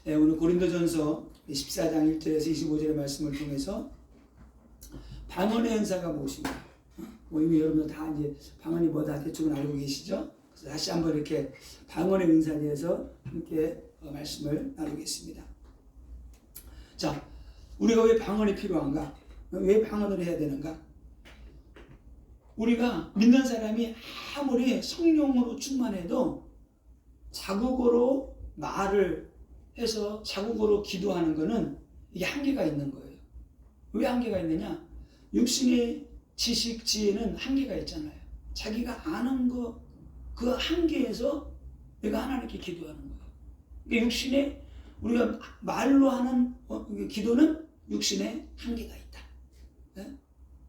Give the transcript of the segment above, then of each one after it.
네, 오늘 고린도전서 14장 1절에서 25절의 말씀을 통해서 방언의 은사가 무엇인가? 뭐 이미 여러분들 다 이제 방언이 뭐다 대충은 알고 계시죠? 그래서 다시 한번 이렇게 방언의 은사에 대해서 함께 말씀을 나누겠습니다. 자, 우리가 왜 방언이 필요한가? 왜 방언을 해야 되는가? 우리가 믿는 사람이 아무리 성령으로 충만해도 자국어로 말을 해서 자국어로 기도하는 것은 이게 한계가 있는 거예요. 왜 한계가 있느냐? 육신의 지식, 지혜는 한계가 있잖아요. 자기가 아는 거, 그 한계에서 내가 하나님께 기도하는 거예요. 그러니까 육신의, 우리가 말로 하는 기도는 육신의 한계가 있다. 네?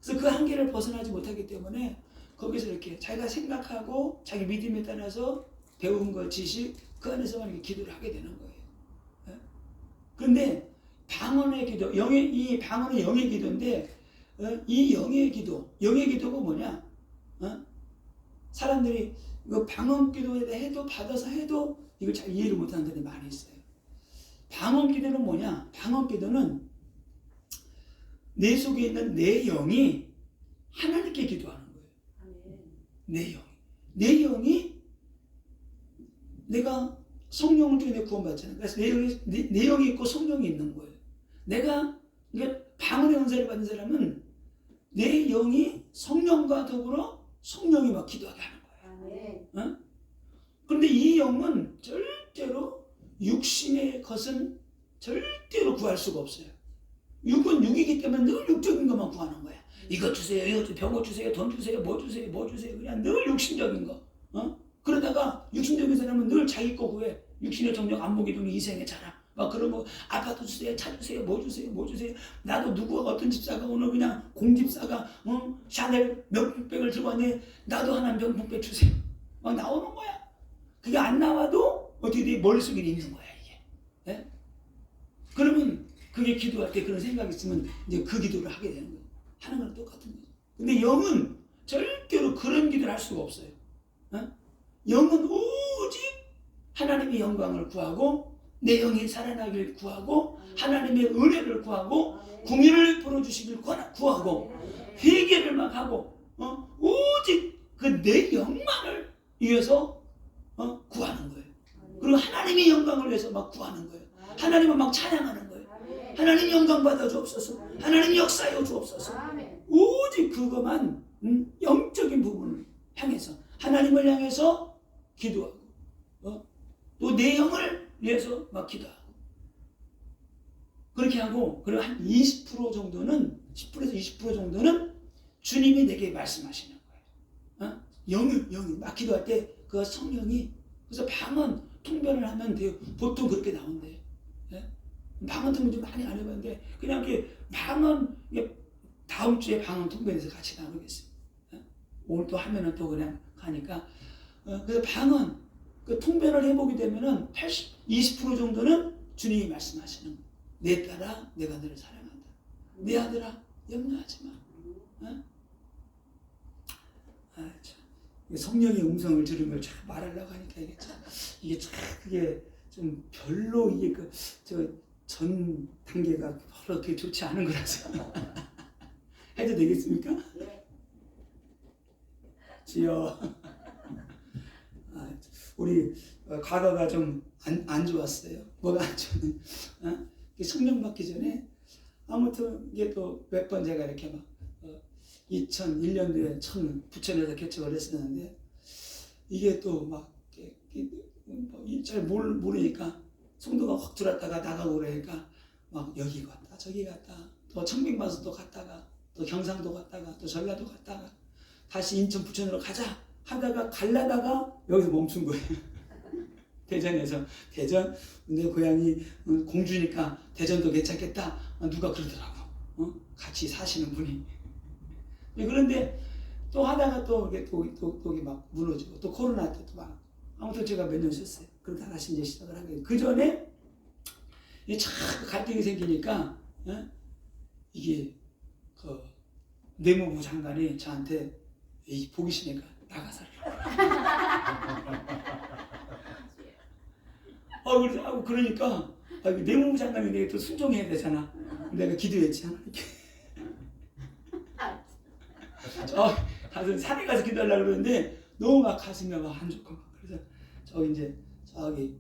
그래서 그 한계를 벗어나지 못하기 때문에 거기서 이렇게 자기가 생각하고 자기 믿음에 따라서 배운 것, 지식, 그 안에서만 이렇게 기도를 하게 되는 거예요. 그런데 방언의 기도, 이 방언은 영의 기도인데, 이 영의 기도가 뭐냐? 사람들이 이거 방언 기도에 해도 받아서 해도 이걸 잘 이해를 못하는 사람이 많이 있어요. 방언 기도는 뭐냐? 방언 기도는 내 속에 있는 내 영이 하나님께 기도하는 거예요. 내 영이 내가 성령을 통해 구원받잖아요. 그래서 내 영이 있고 성령이 있는 거예요. 내가 방언의 은사를 받은 사람은 내 영이 성령과 더불어 성령이 막 기도하게 하는 거예요. 그런데 이 영은 절대로 육신의 것은 절대로 구할 수가 없어요. 육은 육이기 때문에 늘 육적인 것만 구하는 거야. 이것 주세요, 이것 주세요, 병원 주세요, 돈 주세요, 뭐 주세요, 뭐 주세요. 그냥 늘 육신적인 거. 그러다가 육신적인 사람은 늘 자기 거 구해. 육신의 정력, 안목이 동 이생의 자랑. 막 그런 거, 아파트 주세요, 차 주세요, 뭐 주세요, 뭐 주세요. 나도 누구가 어떤 집사가 오늘 그냥 공집사가 샤넬 명품백을 들고 왔네. 나도 하나 명품백 주세요. 막 나오는 거야. 그게 안 나와도 어떻게 돼? 머릿속에 있는 거야, 이게. 네? 그러면 그게 기도할 때 그런 생각이 있으면 이제 그 기도를 하게 되는 거예요. 하는 건 똑같은 거죠. 근데 영은 절대로 그런 기도를 할 수가 없어요. 영은 오직 하나님의 영광을 구하고 내 영이 살아나길 구하고 하나님의 은혜를 구하고 공의를 풀어주시길 구하고 회개를 막 하고 오직 그 내 영만을 위해서 구하는 거예요. 그리고 하나님의 영광을 위해서 막 구하는 거예요. 하나님을 막 찬양하는 거예요. 하나님 영광 받아 주옵소서. 하나님 역사하여 주옵소서. 오직 그것만 영적인 부분을 향해서 하나님을 향해서 기도하고 또 내 영을 위해서 막 기도하고 그렇게 하고 그리고 한 20% 정도는 10%에서 20% 정도는 주님이 내게 말씀하시는 거예요. 영이 막 기도할 때 그 성령이 그래서 방언 통변을 하면 돼요. 보통 그렇게 나온대요. 방언 통변 좀 많이 안 해봤는데 그냥 이렇게 방언 다음 주에 방언 통변에서 같이 나누겠습니다. 오늘 또 하면은 또 그냥 가니까 그래서 방언 그 통변을 해보게 되면은 20% 정도는 주님이 말씀하시는 거예요. 내 딸아 내가 너를 사랑한다. 내 아들아 염려하지 마. 성령의 음성을 들으면 참 말하려고 하니까 이게 참 그게 좀 별로 이게 전 단계가 별로 그렇게 좋지 않은 거라서 해도 되겠습니까? 주여. 우리 과거가 좀 안 좋았어요. 뭐가 안 좋았냐? 성령 받기 전에 아무튼 이게 또 몇 번 제가 이렇게 막 2001년도에 부천에서 개척을 했었는데 이게 또 막 잘 모르니까 성도가 확 들어왔다가 나가고 그러니까 막 여기 갔다 저기 갔다 또 청빙마서 또 갔다가 또 경상도 갔다가 또 전라도 갔다가 다시 인천 부천으로 가자 하다가 갈라다가 여기서 멈춘 거예요. 대전에서 대전 내 고향이 공주니까 대전도 괜찮겠다 누가 그러더라고. 같이 사시는 분이. 그런데 또 하다가 또 이게 막 무너지고 또 코로나 때도 막 아무튼 제가 몇 년 쉬었어요. 그러다 다시 이제 시작을 하게 돼요. 그 전에 참 갈등이 생기니까 이게 그 내무부 장관이 저한테 보기 싫으니까 나가서 그러니까 내무부 장관이 내가 또 순종해야 되잖아. 내가 기도했지 하나님께. 가서 산에 가서 기도하려고 그러는데 너무 막 가슴이 막 안 좋고 막. 그래서 저기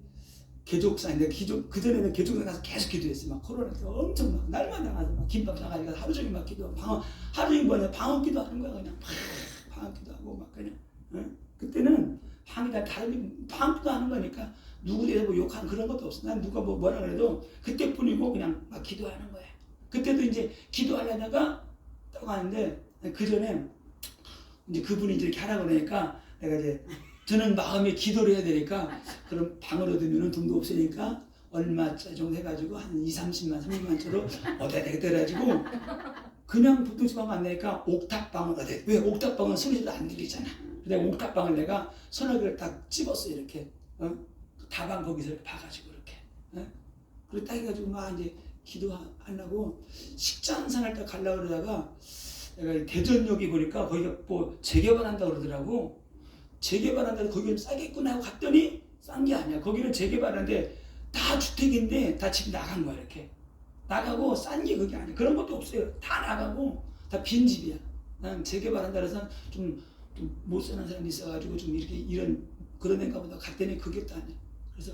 개족산인데 그 전에는 개족산 가서 계속 기도했어. 막 코로나 때 엄청 막 날마다 가서 막 김밥 나가니까 하루 종일 막 기도하고 하루 종일 뭐냐 방언 기도하는 거야. 그냥 방언 기도하고 막 그냥. 응? 그때는 방이다 다른 방언 기도하는 거니까 누구 대해서 뭐 욕하는 그런 것도 없어. 난 누가 뭐라 그래도 그때뿐이고 그냥 막 기도하는 거야. 그때도 이제 기도하려다가 딱 하는데 그 전에 이제 그분이 이제 이렇게 하라고 그러니까 내가 이제 드는 마음에 기도를 해야 되니까 그럼 방을 얻으면 돈도 없으니까 얼마짜 정도 해가지고 한 20-30만 30만짜로 얻어야 되겠다 해가지고 그냥 보통 집 하면 안 되니까 옥탑방을 얻어야 돼. 왜? 옥탑방은 소리도 안 들리잖아. 내가 옥탑방을 내가 서너개를 딱 집었어 이렇게. 다방 거기서 이렇게 봐가지고 이렇게. 그리고 딱 해가지고 막 이제 기도하려고 식장산을 딱 가려고 그러다가 내가 대전역에 보니까 거기가 뭐 재개발한다고 그러더라고. 재개발한다고 거기는 싸겠구나 하고 갔더니 싼 게 아니야. 거기는 재개발하는데 다 주택인데 다 집 나간 거야 이렇게. 나가고 싼 게 그게 아니야. 그런 것도 없어요. 다 나가고 다 빈집이야. 난 재개발한다 그래서 좀 못 사는 사람이 있어가지고 좀 이렇게 이런 그런 데인가 보다 갔더니 그게 또 아니야. 그래서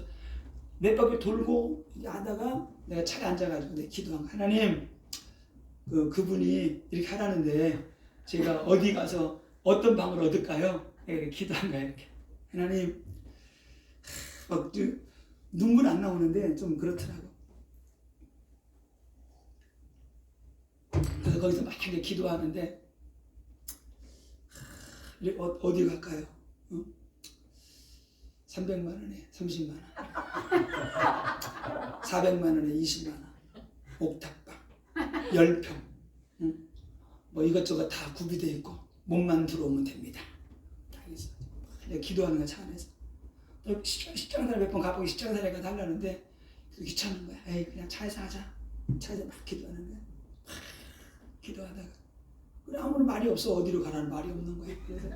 몇 바퀴 돌고 하다가 내가 차에 앉아가지고 내가 기도한 거야. 하나님 그분이 이렇게 하라는데 제가 어디 가서 어떤 방을 얻을까요? 이렇게 기도한 거야 이렇게. 하나님 막 눈물 안 나오는데 좀 그렇더라고. 그래서 거기서 막 이렇게 기도하는데 어디 갈까요? 300만 원에 30만 원, 400만 원에 20만 원, 옥탑방, 10평, 뭐 이것저것 다 구비되어 있고 몸만 들어오면 됩니다. 내가 기도하는 거야 차 안에서. 시장사를 몇 번 가보고 시장사를 달라는데 귀찮은 거야. 에이 그냥 차에서 하자. 차에서 막 기도하는 거야. 기도하다가 그래 아무런 말이 없어. 어디로 가라는 말이 없는 거야. 그래서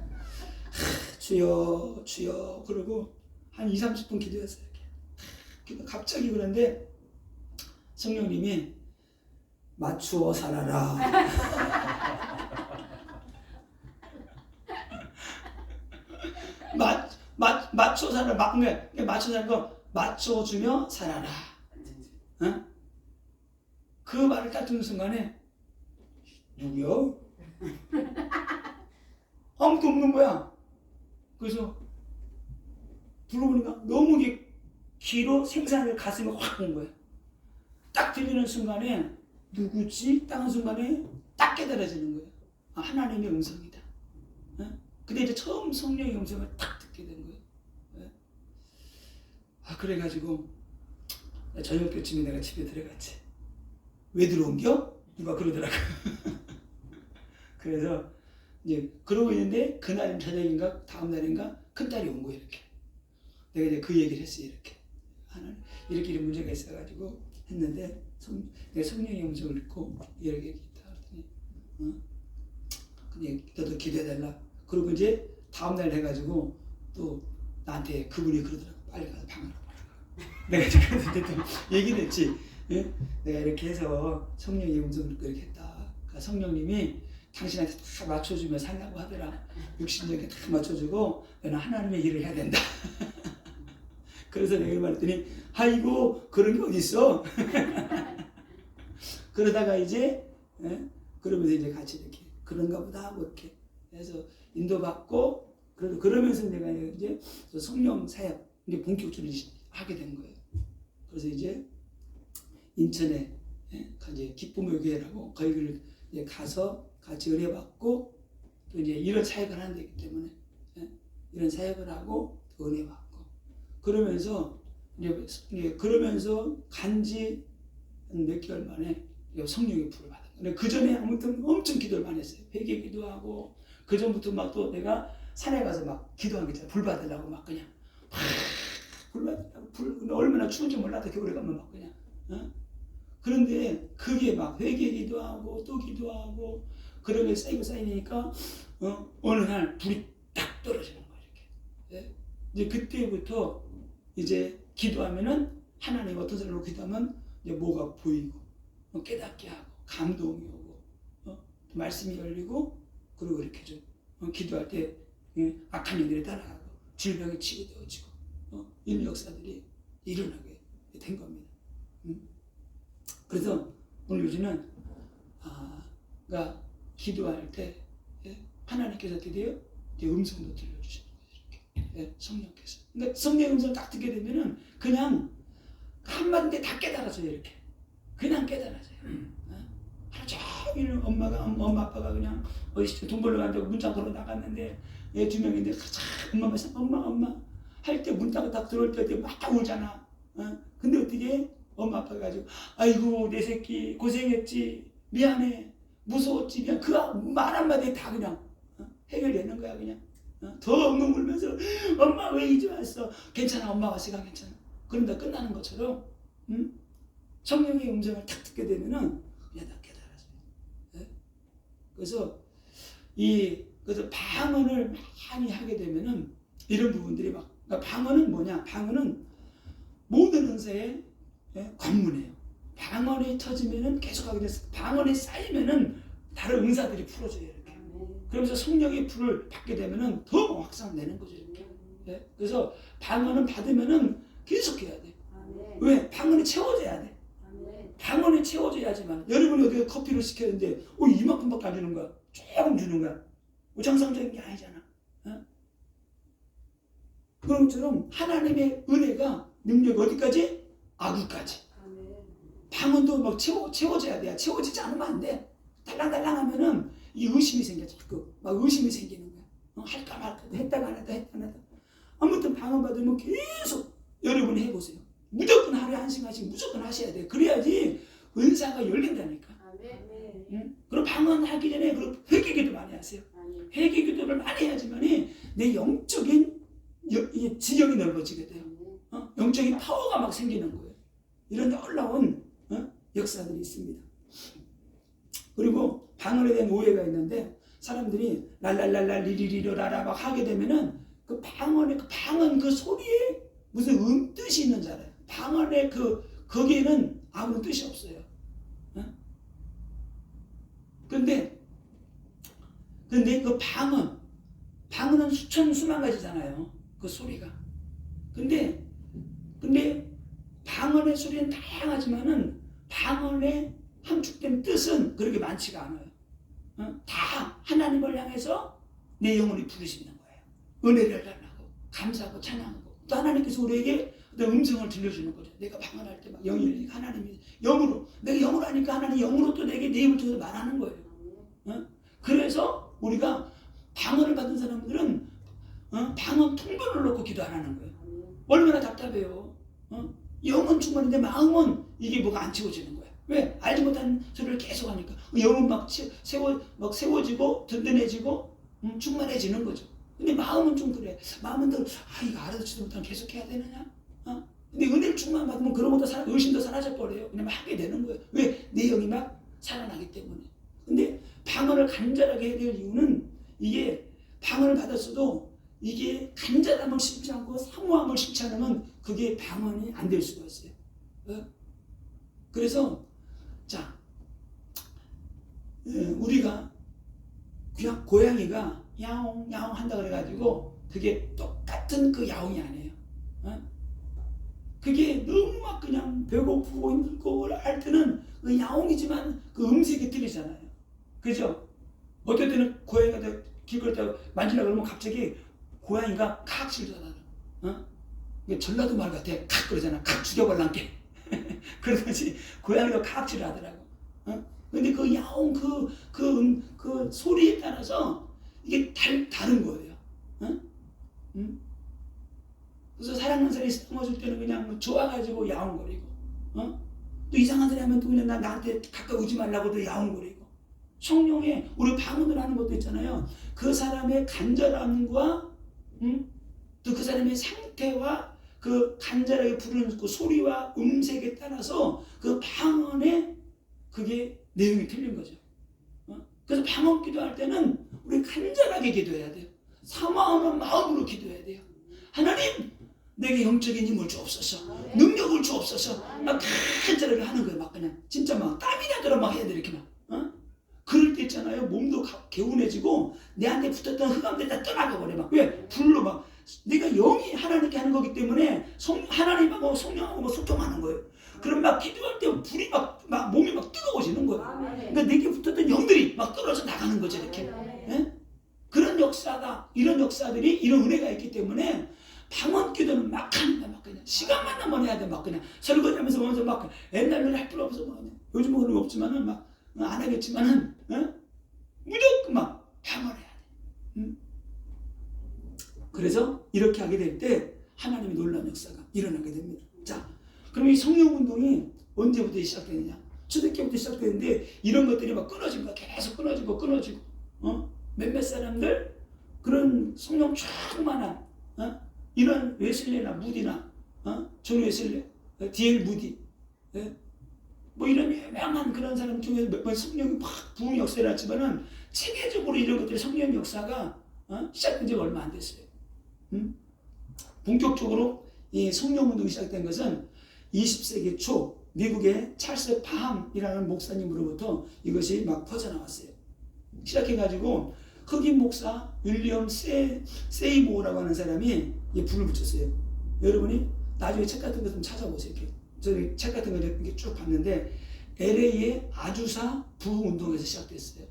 주여 주여 그러고 한 20-30분 기도했어요. 이렇게. 갑자기 그런데 성령님이 맞추어 살아라. 맞춰 살아라. 맞춰 사는 거 맞춰주며 살아라. 어? 그 말을 딱 듣는 순간에 누구요? 아무도 없는 거야. 그래서 불러보니까 너무 귀로 생사를 가슴에 확 온 거야. 딱 들리는 순간에 누구지? 딱 한 순간에 딱 깨달아지는 거야. 아, 하나님의 음성이다. 근데 이제 처음 성령의 음성을 딱 듣게 된 거예요. 그래가지고 저녁 때쯤에 내가 집에 들어갔지. 왜 들어온겨? 누가 그러더라고. 그래서 이제 그러고 있는데 그날 저녁인가 다음 날인가 큰 딸이 온 거예요. 이렇게. 내가 이제 그 얘기를 했어요. 이렇게. 하나님 이렇게 문제가 있어가지고 했는데 내가 성령의 음성을 듣고 이렇게 했다 그랬더니 근데 너도 기도해달라. 그리고 이제 다음날 해가지고 또 나한테 그분이 그러더라고. 빨리 가서 방을 보라고. 내가 지금 또 얘기를 했지. 예? 내가 이렇게 해서 성령의 음성을 듣고 이렇게 했다. 그러니까 성령님이 당신한테 다 맞춰주며 살라고 하더라. 육신적인 다 맞춰주고 너는 하나님의 일을 해야 된다. 그래서 내가 말했더니 아이고 그런 게 어딨어. 그러다가 이제 그러면서 이제 같이 이렇게 그런가 보다 하고 이렇게 해서 인도받고 그러면서 내가 이제 성령 사역 이제 본격적으로 하게 된 거예요. 그래서 이제 인천에 이제 기쁨의 교회라고 거기를 이제 가서 같이 은혜받고 또 이제 이런 사역을 하는 데이기 때문에 이런 사역을 하고 또 은혜받고 그러면서 이제 그러면서 간지 몇 개월 만에 성령의 불을 받은 거예요. 그 전에 아무튼 엄청 기도를 많이 했어요. 회개 기도하고 그 전부터 막 또 내가 산에 가서 막 기도한 게 있잖아요. 불 받으려고 막 그냥 불 받으려고 얼마나 추운지 몰라도 겨울에 가면 막 그냥 그런데 그게 막 회개 기도하고 또 기도하고 그러면 쌓이니까 어느 날 불이 딱 떨어지는 거예요. 이렇게. 이제 그때부터 이제 기도하면은 하나님 어떤 사람으로 기도하면 이제 뭐가 보이고 깨닫게 하고 감동이 오고 말씀이 열리고 그리고 이렇게 좀 기도할 때 악한 영들이 따라가고 질병이 치유되어지고 이런 역사들이 일어나게 된 겁니다. 그래서 오늘 요즘은 그러니까 기도할 때 하나님께서 드디어 음성도 들려주시는 거예요. 성령께서. 그러니까 성령의 음성을 딱 듣게 되면은 그냥 한마디인데 다 깨달아져요. 이렇게 그냥 깨달아져요. 하루 종일 엄마 아빠가 그냥 어디 돈 벌러 간다고 문장 걸어 나갔는데 애 2명인데 엄마 말씀 엄마 할 때 문 딱 들어올 때 막 울잖아. 근데 어떻게 엄마 아빠가 가지고 아이고 내 새끼 고생했지 미안해 무서웠지 그냥 그 말 한마디에 다 그냥 해결되는 거야. 그냥 더 엉엉 울면서 엄마 왜 이제 왔어? 괜찮아 엄마 왔으니까 괜찮아. 그런다 끝나는 것처럼 성령의 음성을 탁 듣게 되면은 그냥 다 깨달아져요. 그래서 그래서 방언을 많이 하게 되면은 이런 부분들이 그러니까 방언은 뭐냐? 방언은 모든 은사의 관문이에요. 방언이 터지면은 계속하게 돼서 방언이 쌓이면은 다른 은사들이 풀어져요. 이렇게. 그러면서 성령의 불을 받게 되면은 더 확산되는 거죠. 이렇게. 그래서 방언은 받으면은 계속해야 돼. 왜? 방언이 채워져야 돼. 방언이 채워져야지만 여러분이 어디 커피를 시켰는데 이만큼밖에 안 주는 거야. 조금 주는 거야. 정상적인 게 아니잖아. 그런 것처럼 하나님의 은혜가 능력이 어디까지? 아구까지. 방언도 막 채워져야 돼. 채워지지 않으면 안 돼. 달랑달랑 하면은 이 의심이 생겨. 자꾸 막 의심이 생기는 거야. 할까 말까 했다가 안 했다. 아무튼 방언 받으면 계속 여러분이 해보세요. 무조건 하루에 1시간씩 무조건 하셔야 돼. 그래야지 은사가 열린다니까. 그리고 방언하기 전에 회개기도 많이 하세요. 회개기도를 많이 해야지만이 내 영적인 지형이 넓어지게 돼요. 영적인 파워가 막 생기는 거예요. 이런 놀라운 역사들이 있습니다. 그리고 방언에 대한 오해가 있는데 사람들이 랄랄랄랄 리리리라라 막 하게 되면은 그 방언 그 소리에 무슨 뜻이 있는 줄 알아요. 방언의 거기에는 아무런 뜻이 없어요. 근데 그 방언은 수만 가지잖아요. 그 소리가. 근데 방언의 소리는 다양하지만은 방언의 함축된 뜻은 그렇게 많지가 않아요. 다 하나님을 향해서 내 영혼이 부르시는 거예요. 은혜를 달라고 감사하고 찬양하고 또 하나님께서 우리에게 음성을 들려주는 거죠. 내가 방언할 때 막 영이 열리니까 하나님이 영으로 내가 영으로 하니까 하나님 영으로 또 내게 내 입을 통해서 말하는 거예요. 그래서 우리가 방언을 받은 사람들은 방언 통변을 놓고 기도 안 하는 거예요. 얼마나 답답해요. 영은 충만한데 마음은 이게 뭐가 안 채워지는 거예요. 왜? 알지 못한 소리를 계속 하니까 영은 막 세워지고 든든해지고 충만해지는 거죠. 근데 마음은 좀 그래. 마음은 또 이거 알아듣지도 못하면 계속 해야 되느냐? 근데 은혜를 충만 받으면 그런 것도 의심도 사라져 버려요. 그냥 하게 되는 거예요. 왜? 내 영이 막 살아나기 때문에. 근데 방언을 간절하게 해야 될 이유는 이게 방언을 받았어도 이게 간절함을 심지 않고 사모함을 심지 않으면 그게 방언이 안 될 수가 있어요. 그래서 우리가 그냥 고양이가 야옹 야옹 한다 그래가지고 그게 똑같은 그 야옹이 아니에요. 그게 너무 막 그냥 배고프고 힘들고 할 때는 그 야옹이지만 그 음색이 틀리잖아요. 그죠? 어떨 때는 고양이가 길 걸 때 만지려고 그러면 갑자기 고양이가 칵 질러다가 전라도 말 같아. 칵 그러잖아. 칵 죽여버릴란게. 그러듯이 고양이도 칵 질하더라고. 근데 그 야옹 그 소리에 따라서 이게 다른 거예요. 그래서 사랑하는 사람이 넘어질 때는 그냥 좋아가지고 야옹거리고, 또 이상한 사람이 하면 또 그냥 나한테 가까이 오지 말라고 또 야옹거리고. 성령의 우리 방언을 하는 것도 있잖아요. 그 사람의 간절함과 또 그 사람의 상태와 그 간절하게 부르는 그 소리와 음색에 따라서 그 방언의 그게 내용이 틀린 거죠. 그래서 방언 기도할 때는 우리 간절하게 기도해야 돼요. 사모하는 마음으로 기도해야 돼요. 하나님, 내게 영적인 힘을 주옵소서. 능력을 주옵소서. 막 간절하게 하는 거예요. 막 그냥 진짜 막 땀이 나도록 막 해야 돼 이렇게 막. 그럴 때 있잖아요. 몸도 개운해지고 내한테 붙었던 흑암들이 다 떠나가 버려 막. 왜? 불로 막. 내가 영이 하나님께 하는 거기 때문에 하나님하고 성령하고 뭐 소통하는 거예요. 그럼 막 기도할 때 불이 막 몸이 막 뜨거워지는 거예요. 그러니까 내게 붙었던 영들이 막 떨어져 나가는 거죠 이렇게. 예? 그런 역사가 이런 역사들이 이런 은혜가 있기 때문에 방언 기도는 막 하는 거야. 막 그냥 시간만 나면 해야 돼. 막 그냥 설거지하면서 보면서 막 옛날에는 할 필요 없어. 막 그냥. 요즘은 그런 거 없지만은 막 안 하겠지만은 무조건 막 방언해야 돼. 그래서 이렇게 하게 될 때 하나님의 놀라운 역사가 일어나게 됩니다. 자, 그럼 이 성령 운동이 언제부터 시작되느냐? 초대교부터 시작되는데 이런 것들이 막 끊어진 거야. 계속 끊어지고 몇몇 사람들 그런 성령 충만한 이런 웨슬레나 무디나 존 웨슬레, D.L. 무디 뭐 이런 유명한 그런 사람 중에서 몇 번 성령이 막 부흥 역사를 일어났지만은 체계적으로 이런 것들이 성령 역사가 시작된 지 얼마 안 됐어요. 본격적으로 이 성령 운동이 시작된 것은 20세기 초 미국의 찰스 파함이라는 목사님으로부터 이것이 막 퍼져나왔어요. 시작해가지고 흑인 목사 윌리엄 세이모어라고 하는 사람이 불을 붙였어요. 여러분이 나중에 책 같은 거 좀 찾아보세요. 저희 책 같은 거 이렇게 쭉 봤는데 LA의 아주사 부흥 운동에서 시작됐어요.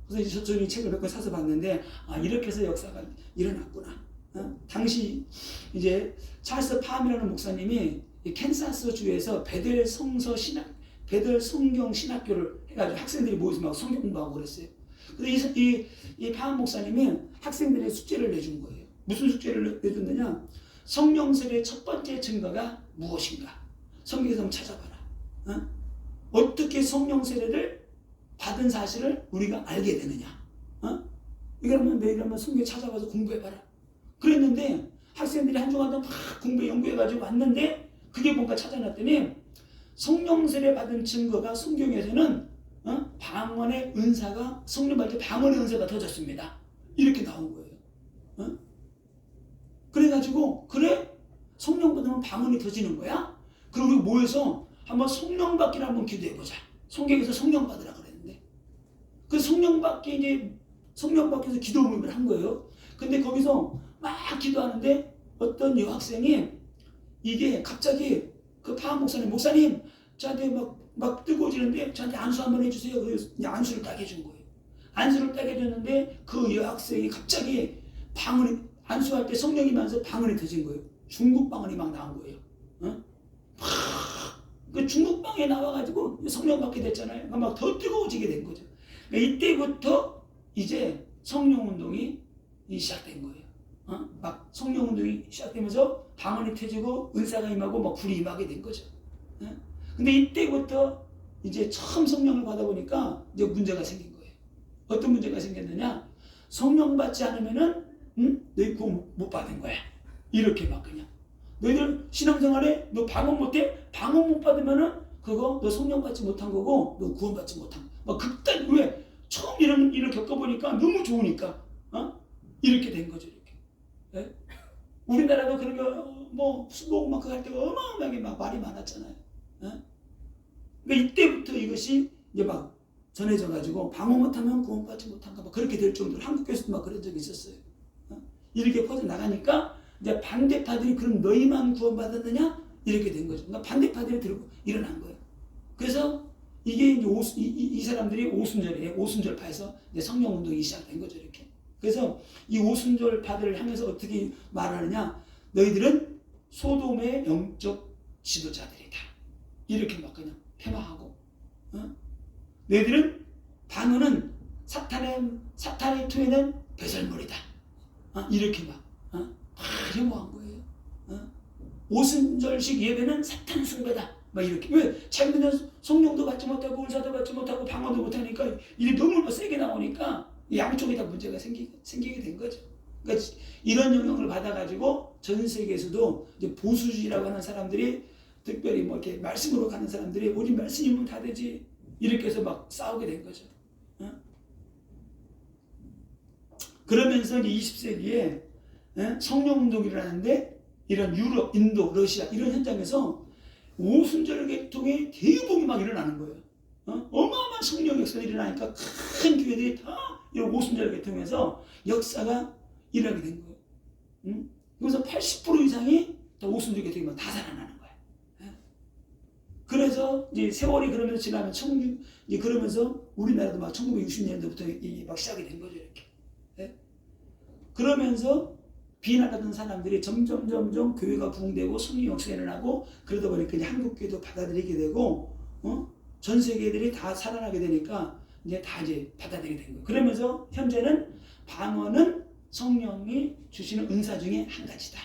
그래서 이제 저는 이 책을 몇 권 사서 봤는데 이렇게 해서 역사가 일어났구나. 당시 이제 찰스 팜이라는 목사님이 캔사스 주에서 베델 성경 신학교를 해가지고 학생들이 모여서 막 성경 공부하고 그랬어요. 그래서 이 팜 목사님이 학생들의 숙제를 내준 거예요. 무슨 숙제를 내줬느냐? 성령설의 첫 번째 증거가 무엇인가? 성경에서 한번 찾아봐라. 어떻게 성령 세례를 받은 사실을 우리가 알게 되느냐? 이러면 매일 한번 성경 찾아봐서 공부해봐라. 그랬는데 학생들이 한 주간 동안 막 연구해가지고 왔는데 그게 뭔가 찾아놨더니 성령 세례 받은 증거가 성경에서는 방언의 은사가 성령 받을 때 방언의 은사가 터졌습니다. 이렇게 나온 거예요. 그래가지고 그래? 성령 받으면 방언이 터지는 거야? 그럼 우리 모여서 한번 성령 받기를 한번 기도해보자. 성경에서 성령 받으라 그랬는데 그 성령 받기에서 기도 모임을 한 거예요. 근데 거기서 막 기도하는데 어떤 여학생이 이게 갑자기 그 파한 목사님 저한테 막 뜨거워지는데 저한테 안수 한번 해주세요. 그래서 안수를 딱 해준 거예요. 안수를 딱 해줬는데 그 여학생이 갑자기 안수할 때 성령이 임하면서 방언이 터진 거예요. 중국 방언이 막 나온 거예요. 그 중국 방언이 나와가지고 성령 받게 됐잖아요. 막 더 뜨거워지게 된 거죠. 그러니까 이때부터 이제 성령 운동이 시작된 거예요. 막 성령 운동이 시작되면서 방언이 터지고 은사가 임하고 막 불이 임하게 된 거죠. 근데 이때부터 이제 처음 성령을 받아보니까 이제 문제가 생긴 거예요. 어떤 문제가 생겼느냐? 성령 받지 않으면은 너희 구원 못 받은 거야. 이렇게 막 그냥. 너희들 신앙생활에 너 방언 못해? 방언 못 받으면은 그거 너 성령 받지 못한 거고 너 구원 받지 못한 거. 막 극단 왜? 처음 이런 일을 겪어보니까 너무 좋으니까 이렇게 된 거죠. 이렇게. 네? 우리나라도 그런 거 수복 막 할 때가 어마어마하게 막 말이 많았잖아요. 그러니까 이때부터 이것이 이제 막 전해져가지고 방언 못하면 구원 받지 못한가 막 그렇게 될 정도로 한국교회에서도 막 그런 적이 있었어요. 이렇게 퍼져 나가니까 이제 반대파들이 그럼 너희만 구원받았느냐? 이렇게 된 거죠. 그러니까 반대파들이 들고 일어난 거예요. 그래서 이게 이제 이 사람들이 오순절이에요. 오순절파에서 이제 성령 운동이 시작된 거죠. 이렇게. 그래서 이 오순절파들을 향해서 어떻게 말하느냐? 너희들은 소돔의 영적 지도자들이다. 이렇게 막 그냥 폄하하고, 너희들은 방언은 사탄의 투에는 배설물이다. 이렇게 막 혐오한 거예요. 오순절식 예배는 사탄 숭배다. 막 이렇게. 왜? 자기는 성령도 받지 못하고 은사도 받지 못하고 방언도 못하니까 일이 너무 세게 나오니까 양쪽에 다 문제가 생기게 된 거죠. 그러니까 이런 영향을 받아가지고 전 세계에서도 이제 보수주의라고 하는 사람들이 특별히 뭐 이렇게 말씀으로 가는 사람들이 우리 말씀이면 다 되지 이렇게 해서 막 싸우게 된 거죠. 그러면서 이제 20세기에 성령 운동이 일어나는데 이런 유럽, 인도, 러시아 이런 현장에서 오순절 계통의 대복이 막 일어나는 거예요. 어마어마한 성령 역사가 일어나니까 큰 교회들이 다 이런 오순절 계통에서 역사가 일어나게 된 거예요. 그래서 80% 이상이 다 오순절 계통이 다 살아나는 거예요. 그래서 이제 세월이 그러면서 지나면 이제 그러면서 우리나라도 막 1960년대부터 막 시작이 된 거죠, 이렇게. 그러면서 비난하던 사람들이 점점 교회가 부흥되고 성령 역사가 일어나고 그러다 보니까 이제 한국 교회도 받아들이게 되고, 전 세계들이 다 살아나게 되니까 이제 다 이제 받아들이게 된 거예요. 그러면서 현재는 방언은 성령이 주시는 은사 중에 한 가지다.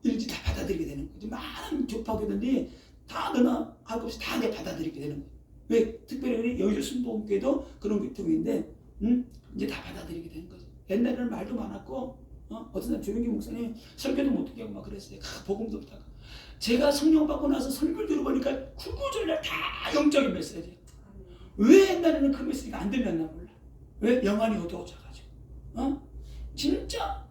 이렇게 다 받아들이게 되는 거죠. 많은 교파교들이 다 너나 할 것 없이 다 이제 받아들이게 되는 거예요. 왜? 특별히 여의도 순복음교회도 그런 교통인데, 이제 다 받아들이게 되는 거죠. 옛날에는 말도 많았고, 어떤 사람 조용기 목사님 설교도 못하게 하고 막 그랬어요. 복음도 없다가. 제가 성령 받고 나서 설교를 들어보니까 구구절절 다 영적인 메시지. 왜 옛날에는 그 메시지가 안 들렸나 몰라. 왜? 영안이 어두워져가지고. 진짜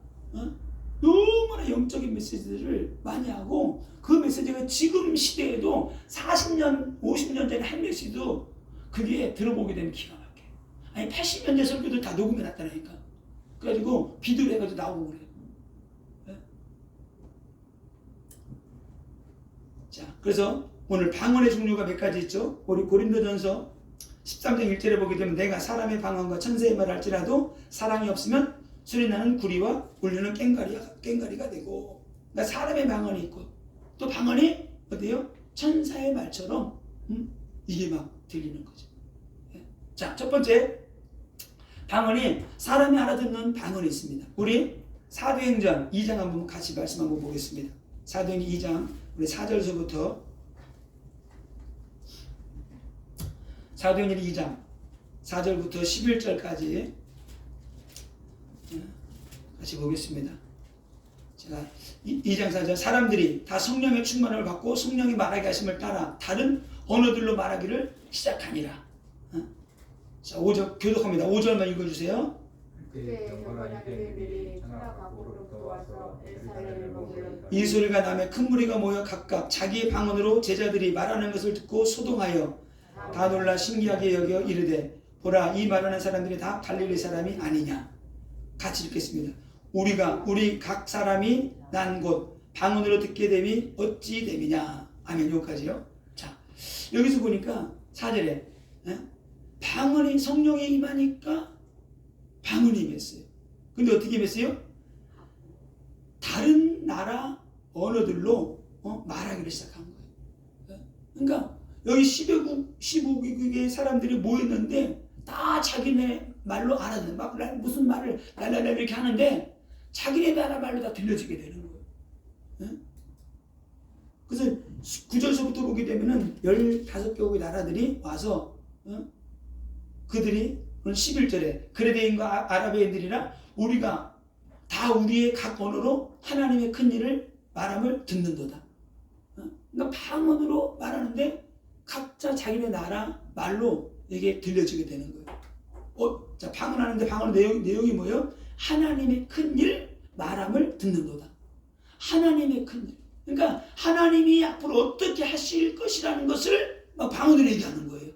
너무나 영적인 메시지들을 많이 하고 그 메시지가 지금 시대에도 40년, 50년 전에 한 메시지도 그게 들어보게 되면 기가 막혀. 아니 80년대 설교도 다 녹음해 놨다니까. 그래가지고 비디오를 해가지고 나오고 그래요. 자, 그래서 오늘 방언의 종류가 몇 가지 있죠. 우리 고린도전서 13장 1절에 보게 되면 내가 사람의 방언과 천사의 말을 할지라도 사랑이 없으면 소리나는 구리와 울리는 꽹과리가 되고, 그러니까 사람의 방언이 있고 또 방언이 어때요? 천사의 말처럼 이게 막 들리는 거죠. 자, 첫 번째 방언이 사람이 알아듣는 방언이 있습니다. 우리 사도행전 2장 한번 같이 말씀 한번 보겠습니다. 사도행전 2장 우리 4절서부터 사도행전 2장 4절부터 11절까지 같이 보겠습니다. 제가 2장 4절 사람들이 다 성령의 충만을 받고 성령이 말하게 하심을 따라 다른 언어들로 말하기를 시작하니라. 자, 5절 교독합니다. 5절만 읽어주세요. 이 소리가 나며 큰 무리가 모여 각각 자기의 방언으로 제자들이 말하는 것을 듣고 소동하여 다 놀라 신기하게 여겨 이르되 보라 이 말하는 사람들이 다 갈릴리 사람이 아니냐. 같이 읽겠습니다. 우리 각 사람이 난 곳 방언으로 듣게 됨이 어찌 됨이냐. 아멘. 여기까지요. 자, 여기서 보니까 4절에 방언이 성령에 임하니까 방언이 임했어요. 근데 어떻게 임했어요? 다른 나라 언어들로 말하기를 시작한 거예요. 그러니까 여기 15개국의 사람들이 모였는데 다 자기네 말로 알아듣는, 막 무슨 말을 랄랄랄 이렇게 하는데 자기네 나라 말로 다 들려지게 되는 거예요. 그래서 9절서부터 보게 되면은 15개국의 나라들이 와서 그들이 11절에 그레데인과 아라비인들이라 우리가 다 우리의 각 언어로 하나님의 큰 일을 말함을 듣는도다. 그러니까 방언으로 말하는데 각자 자기네 나라 말로 이게 들려지게 되는 거예요. 자, 방언하는데 방언 내용이 뭐예요? 하나님의 큰 일 말함을 듣는도다. 하나님의 큰 일. 그러니까 하나님이 앞으로 어떻게 하실 것이라는 것을 막 방언으로 얘기하는 거예요.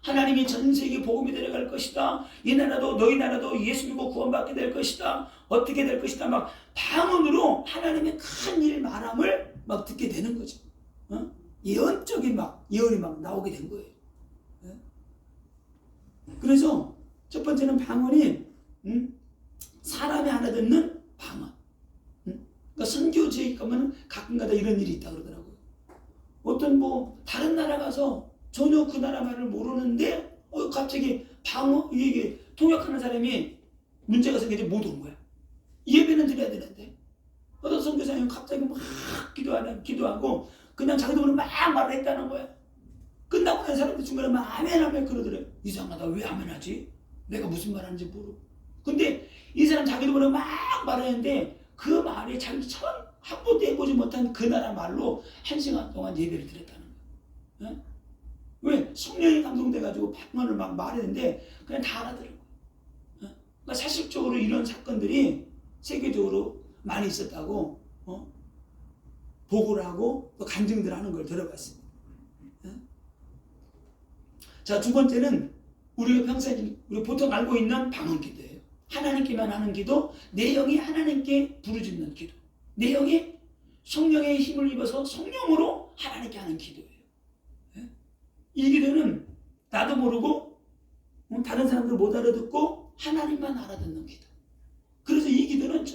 하나님이 전 세계 복음이 데려갈 것이다. 이 나라도 너희 나라도 예수 믿고 구원받게 될 것이다. 어떻게 될 것이다. 막 방언으로 하나님의 큰 일 말함을 막 듣게 되는 거죠. 예언적인 막 예언이 막 나오게 된 거예요. 그래서 첫 번째는 방언이 사람이 알아듣는 방언. 그러니까 선교지에 가면 가끔가다 이런 일이 있다 그러더라고요. 어떤 다른 나라 가서 전혀 그 나라 말을 모르는데 갑자기 방언 이게 통역하는 사람이 문제가 생겨서 못 온 거야. 예배는 드려야 되는데 어떤 선교사님은 갑자기 막 기도하고 그냥 자기도 모르게 막 말을 했다는 거야. 끝나고 난 사람들 중간에 막 아멘 그러더래. 이상하다. 왜 아멘하지? 내가 무슨 말 하는지 모르고. 근데 이 사람 자기도 모르게 막 말했는데 그 말이 자기 처음 한 번도 해보지 못한 그 나라 말로 1시간 동안 예배를 드렸다는 거야. 왜? 성령이 감동돼가지고 방언을 막 말했는데 그냥 다 알아들은 거야. 그러니까 사실적으로 이런 사건들이 세계적으로 많이 있었다고 보고를 하고 또 간증들 하는 걸 들어봤습니다. 자, 두 번째는 우리가 평생 우리 보통 알고 있는 방언기도예요. 하나님께만 하는 기도, 내 영이 하나님께 부르짖는 기도, 내 영이 성령의 힘을 입어서 성령으로 하나님께 하는 기도예요. 이 기도는 나도 모르고 다른 사람들 못 알아듣고 하나님만 알아듣는 기도. 그래서 이 기도는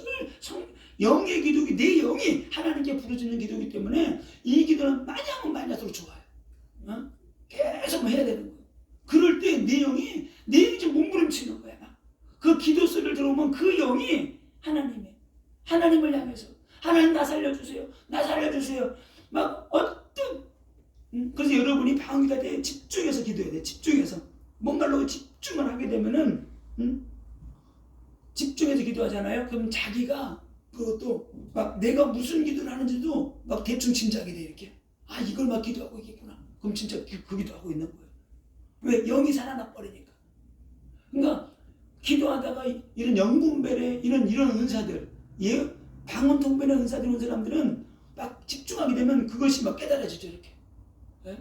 영의 기도기, 내 영이 하나님께 부르짖는 기도이기 때문에 이 기도는 많이 하면 많이 할수록 좋아요. 계속 해야 되는 거예요. 그럴 때 내 영이 지금 몸부림치는 거야. 그 기도 소리를 들어오면 그 영이 하나님을 향해서 하나님 나 살려주세요. 나 살려주세요. 막 그래서 여러분이 방언기도 때 집중해서 기도해야 돼. 집중해서 뭔가로 집중을 하게 되면은 집중해서 기도하잖아요. 그럼 자기가 그것도 막 내가 무슨 기도를 하는지도 막 대충 짐작이 돼. 이렇게 이걸 막 기도하고 있겠구나. 그럼 진짜 그 기도하고 있는 거예요. 왜? 영이 살아나 버리니까. 그러니까 기도하다가 이런 영분별의 이런 은사들, 방언 통변의 은사들 온 사람들은 막 집중하게 되면 그것이 막 깨달아지죠. 이렇게. 네?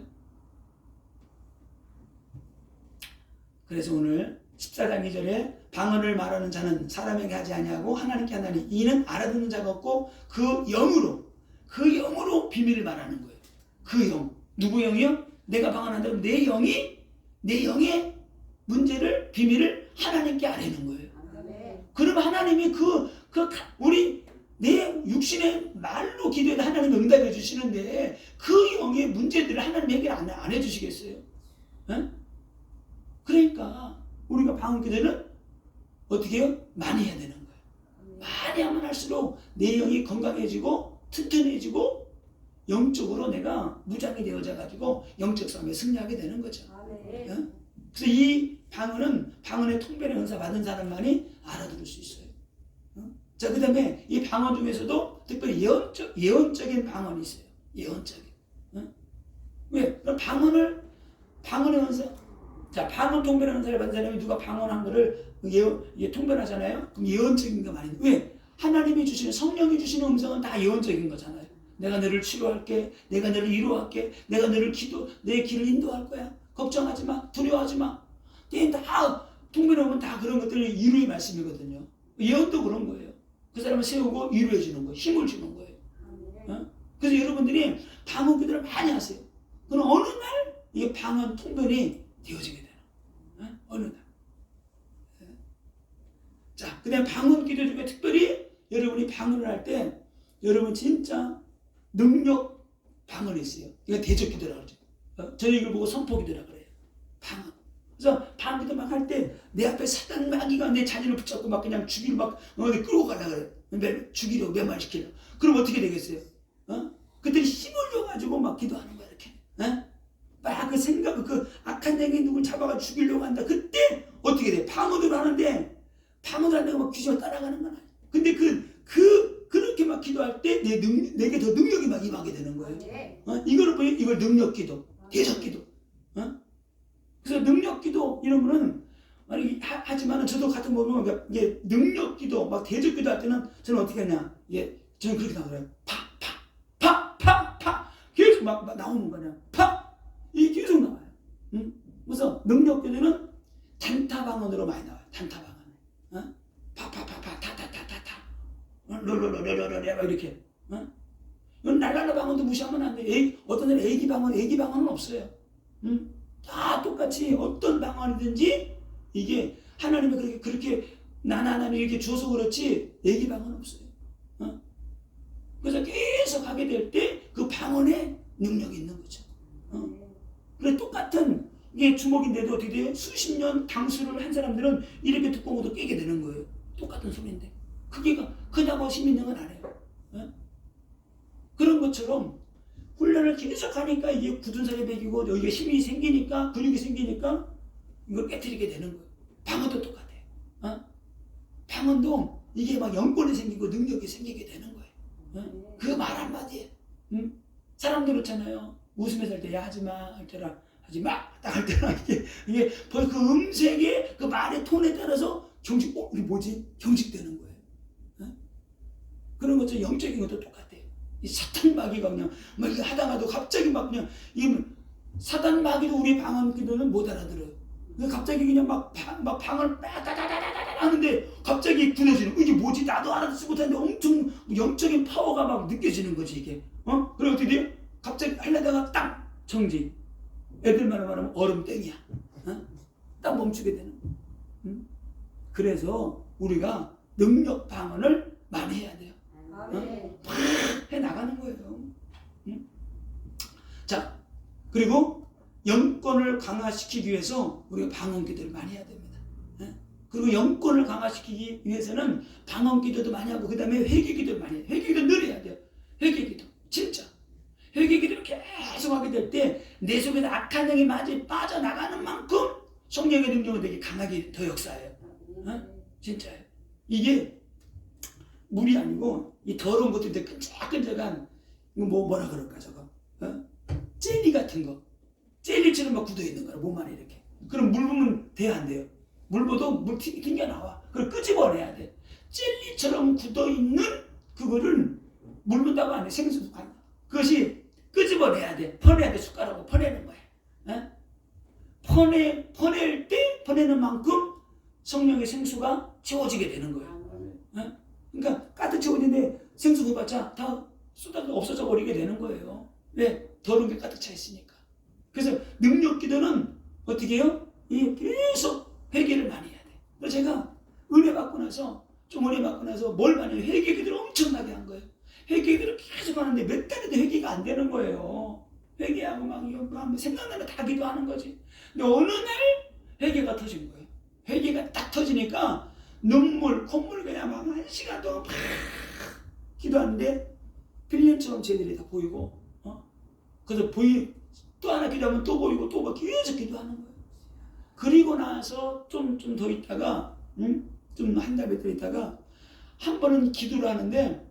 그래서 오늘 14장 2절에 방언을 말하는 자는 사람에게 하지 아니하고 하나님께 하나니 이는 알아듣는 자가 없고 그 영으로 비밀을 말하는 거예요. 그 영. 누구 영이요? 내가 방언한다면 내 영의 문제를 비밀을 하나님께 아뢰는 거예요. 그러면 하나님이 우리 내 육신의 말로 기도해도 하나님이 응답해 주시는데 그 영의 문제들을 하나님이 해결 안 해주시겠어요? 네? 그러니까 우리가 방언 기도는 어떻게 해요? 많이 해야 되는 거예요. 많이 하면 할수록 내 영이 건강해지고 튼튼해지고 영적으로 내가 무장이 되어져 가지고 영적 싸움에 승리하게 되는 거죠. 네? 그래서 이 방언의 통변의 은사 받은 사람만이 알아들을 수 있어요. 자, 그 다음에 이 방언 중에서도 특별히 예언적인 방언이 있어요. 예언적인. 왜? 그럼 방언의 은사. 자, 방언 통변의 은사를 받은 사람이 누가 방언한 거를 통변하잖아요. 그럼 예언적인 거 많이. 왜? 하나님이 주시는, 성령이 주시는 음성은 다 예언적인 거잖아요. 내가 너를 치료할게. 내가 너를 위로할게. 내가 너를 내 길을 인도할 거야. 걱정하지 마. 두려워하지 마. 다 통변에 오면 다 그런 것들이 위로의 말씀이거든요. 예언도 그런 거예요. 그 사람을 세우고 위로해 주는 거예요. 힘을 주는 거예요. 그래서 여러분들이 방언 기도를 많이 하세요. 그럼 어느 날 이게 방언 통변이 되어지게 돼요. 어느 날. 자, 그 다음에 방언 기도 중에 특별히 여러분이 방언을 할 때 여러분 진짜 능력 방언이 있어요. 이거 대적 기도라고 그러죠. 저는 이걸 보고 선포 기도라고 그래요. 방언. 그래서 방언 기도 막 할 때 내 앞에 사단 마귀가 내 자녀를 붙잡고 막 그냥 죽이러 막 끌고 가려고 그래. 죽이려고 멸망시키려고. 그럼 어떻게 되겠어요? 그때 힘을 줘가지고 막 기도하는 거야 이렇게. 막 그 생각, 그 악한 영이 누굴 잡아가 죽이려고 한다. 그때 어떻게 돼? 방언으로 하는데 방언을 한다고 막 귀신을 따라가는 건 아니야. 근데 그렇게 막 기도할 때 내게 더 능력이 막 임하게 되는 거예요. 이걸 능력 기도, 대적 기도. 그래서 능력 기도 이런 거는 하지만은 저도 같은 거 보면 이게 능력 기도, 막 대적 기도 할 때는 저는 어떻게 하냐? 저는 그렇게 나와요. 파 계속 막 나오는 거냐? 이게 계속 나와요. 그래서 능력 기도는 단타 방언으로 많이 나와요. 단타 방언. 타타타타타타타. 롤롤롤롤롤 이렇게. 이건 날랄라 방언도 무시하면 안 돼. 어떤 애는 애기 방언은 없어요. 다 똑같이 어떤 방언이든지 이게 하나님이 그렇게 나나나는 이렇게 주어서 그렇지 애기 방언은 없어요. 그래서 계속 하게 될 때 그 방언에 능력이 있는 거죠. 그래 똑같은 이게 주먹인데도 어떻게 돼요? 수십 년 당수를 한 사람들은 이렇게 두꺼운 것도 깨게 되는 거예요. 똑같은 소리인데 그냥 힘 있는 건 아니에요. 그런 것처럼 훈련을 계속 하니까 이게 굳은 살이 배기고 여기가 힘이 생기니까 근육이 생기니까 이걸 깨트리게 되는 거예요. 방언도 똑같아요. 방언도 이게 막 영권이 생기고 능력이 생기게 되는 거예요. 그 말 한마디에 사람들 그렇잖아요. 웃으면서 할 때 야 하지마 할 때랑 하지마 딱 할 때랑 이게 벌써 그 음색의 그 말의 톤에 따라서 이게 뭐지? 경직되는 거예요. 그런 것처럼 영적인 것도 똑같아요. 이 사탄 마귀가 그냥 막 이거 하다가도 갑자기 막 그냥 이 사단 마귀도 우리 방언 기도는 못 알아들어요. 갑자기 그냥 막 방을 따다다다다다 하는데 갑자기 굳어지는 이게 뭐지? 나도 알아듣지 못하는데 엄청 영적인 파워가 막 느껴지는 거지 이게. 그래 어떻게 돼요? 갑자기 하려다가 딱 정지. 애들만 말하면 얼음땡이야. 딱 멈추게 되는 거야. 그래서 우리가 능력 방언을 많이 해야 돼요. 막 해나가는 거예요. 자, 그리고 영권을 강화시키기 위해서 우리가 방언기도를 많이 해야 됩니다. 그리고 영권을 강화시키기 위해서는 방언기도도 많이 하고 그 다음에 회개기도를 많이 해요. 회개기도 늘 해야 돼요. 회개기도 진짜 회개기도를 계속 하게 될 때 내 속에서 악한 영이 많이 빠져나가는 만큼 성령의 능력은 되게 강하게 더 역사해요. 진짜요. 이게 물이 아니고 이 더러운 것들인데 끈적끈적한 뭐라 그럴까 저거 젤리 같은 거 젤리처럼 막 굳어있는 거야 몸 안에 이렇게. 그럼 물 부으면 돼야 안 돼요? 물 부어도 물 튕겨 나와. 그걸 끄집어내야 돼. 젤리처럼 굳어있는 그거를 물 붓다고 안 해. 생수 그것이 끄집어내야 돼. 퍼내야 돼. 숟가락으로 퍼내는 거야. 퍼낼 때 퍼내는 만큼 성령의 생수가 채워지게 되는 거예요. 그러니까 가득 채워지는데 생수 그봤자 다 쏟아져 없어져 버리게 되는 거예요. 왜? 더러운 게 가득 차 있으니까. 그래서 능력 기도는 어떻게 해요? 계속 회개를 많이 해야 돼. 그래서 제가 은혜 받고 나서 뭘 많이 해요? 회개 기도를 엄청나게 한 거예요. 회개 기도를 계속 하는데 몇 달에도 회개가 안 되는 거예요. 회개하고 막 생각나면 다 기도하는 거지. 근데 어느 날 회개가 터진 거예요. 회개가 딱 터지니까 눈물, 콧물 그냥 막 1시간 동안 막 기도하는데 필름처럼 쟤들이 다 보이고 그래서 또 하나 기도하면 또 보이고 또 계속 기도하는 거예요. 그리고 나서 좀 더 있다가 좀 한 달 몇 달 있다가 한 번은 기도를 하는데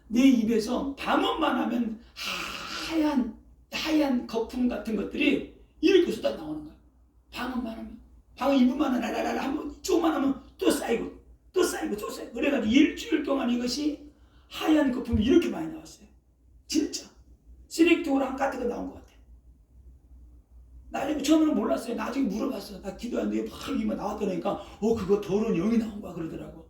내 입에서 방언만 하면 하얀 거품 같은 것들이 이렇게 쏟아 나오는 거야. 방언만 하면. 방언 1분만 하면 라라라 한번 조금만 하면 또 쌓이고 또 쌓이고 또 쌓이고. 그래가지고 일주일 동안 이것이 하얀 거품이 이렇게 많이 나왔어요. 진짜. 쓰레기통으로 한 가득 나온 것 같아. 나중에 처음에는 몰랐어요. 나중에 물어봤어. 나 기도하는데 막 이만 나왔더니까 그거 더러운 영이 나온 거야 그러더라고.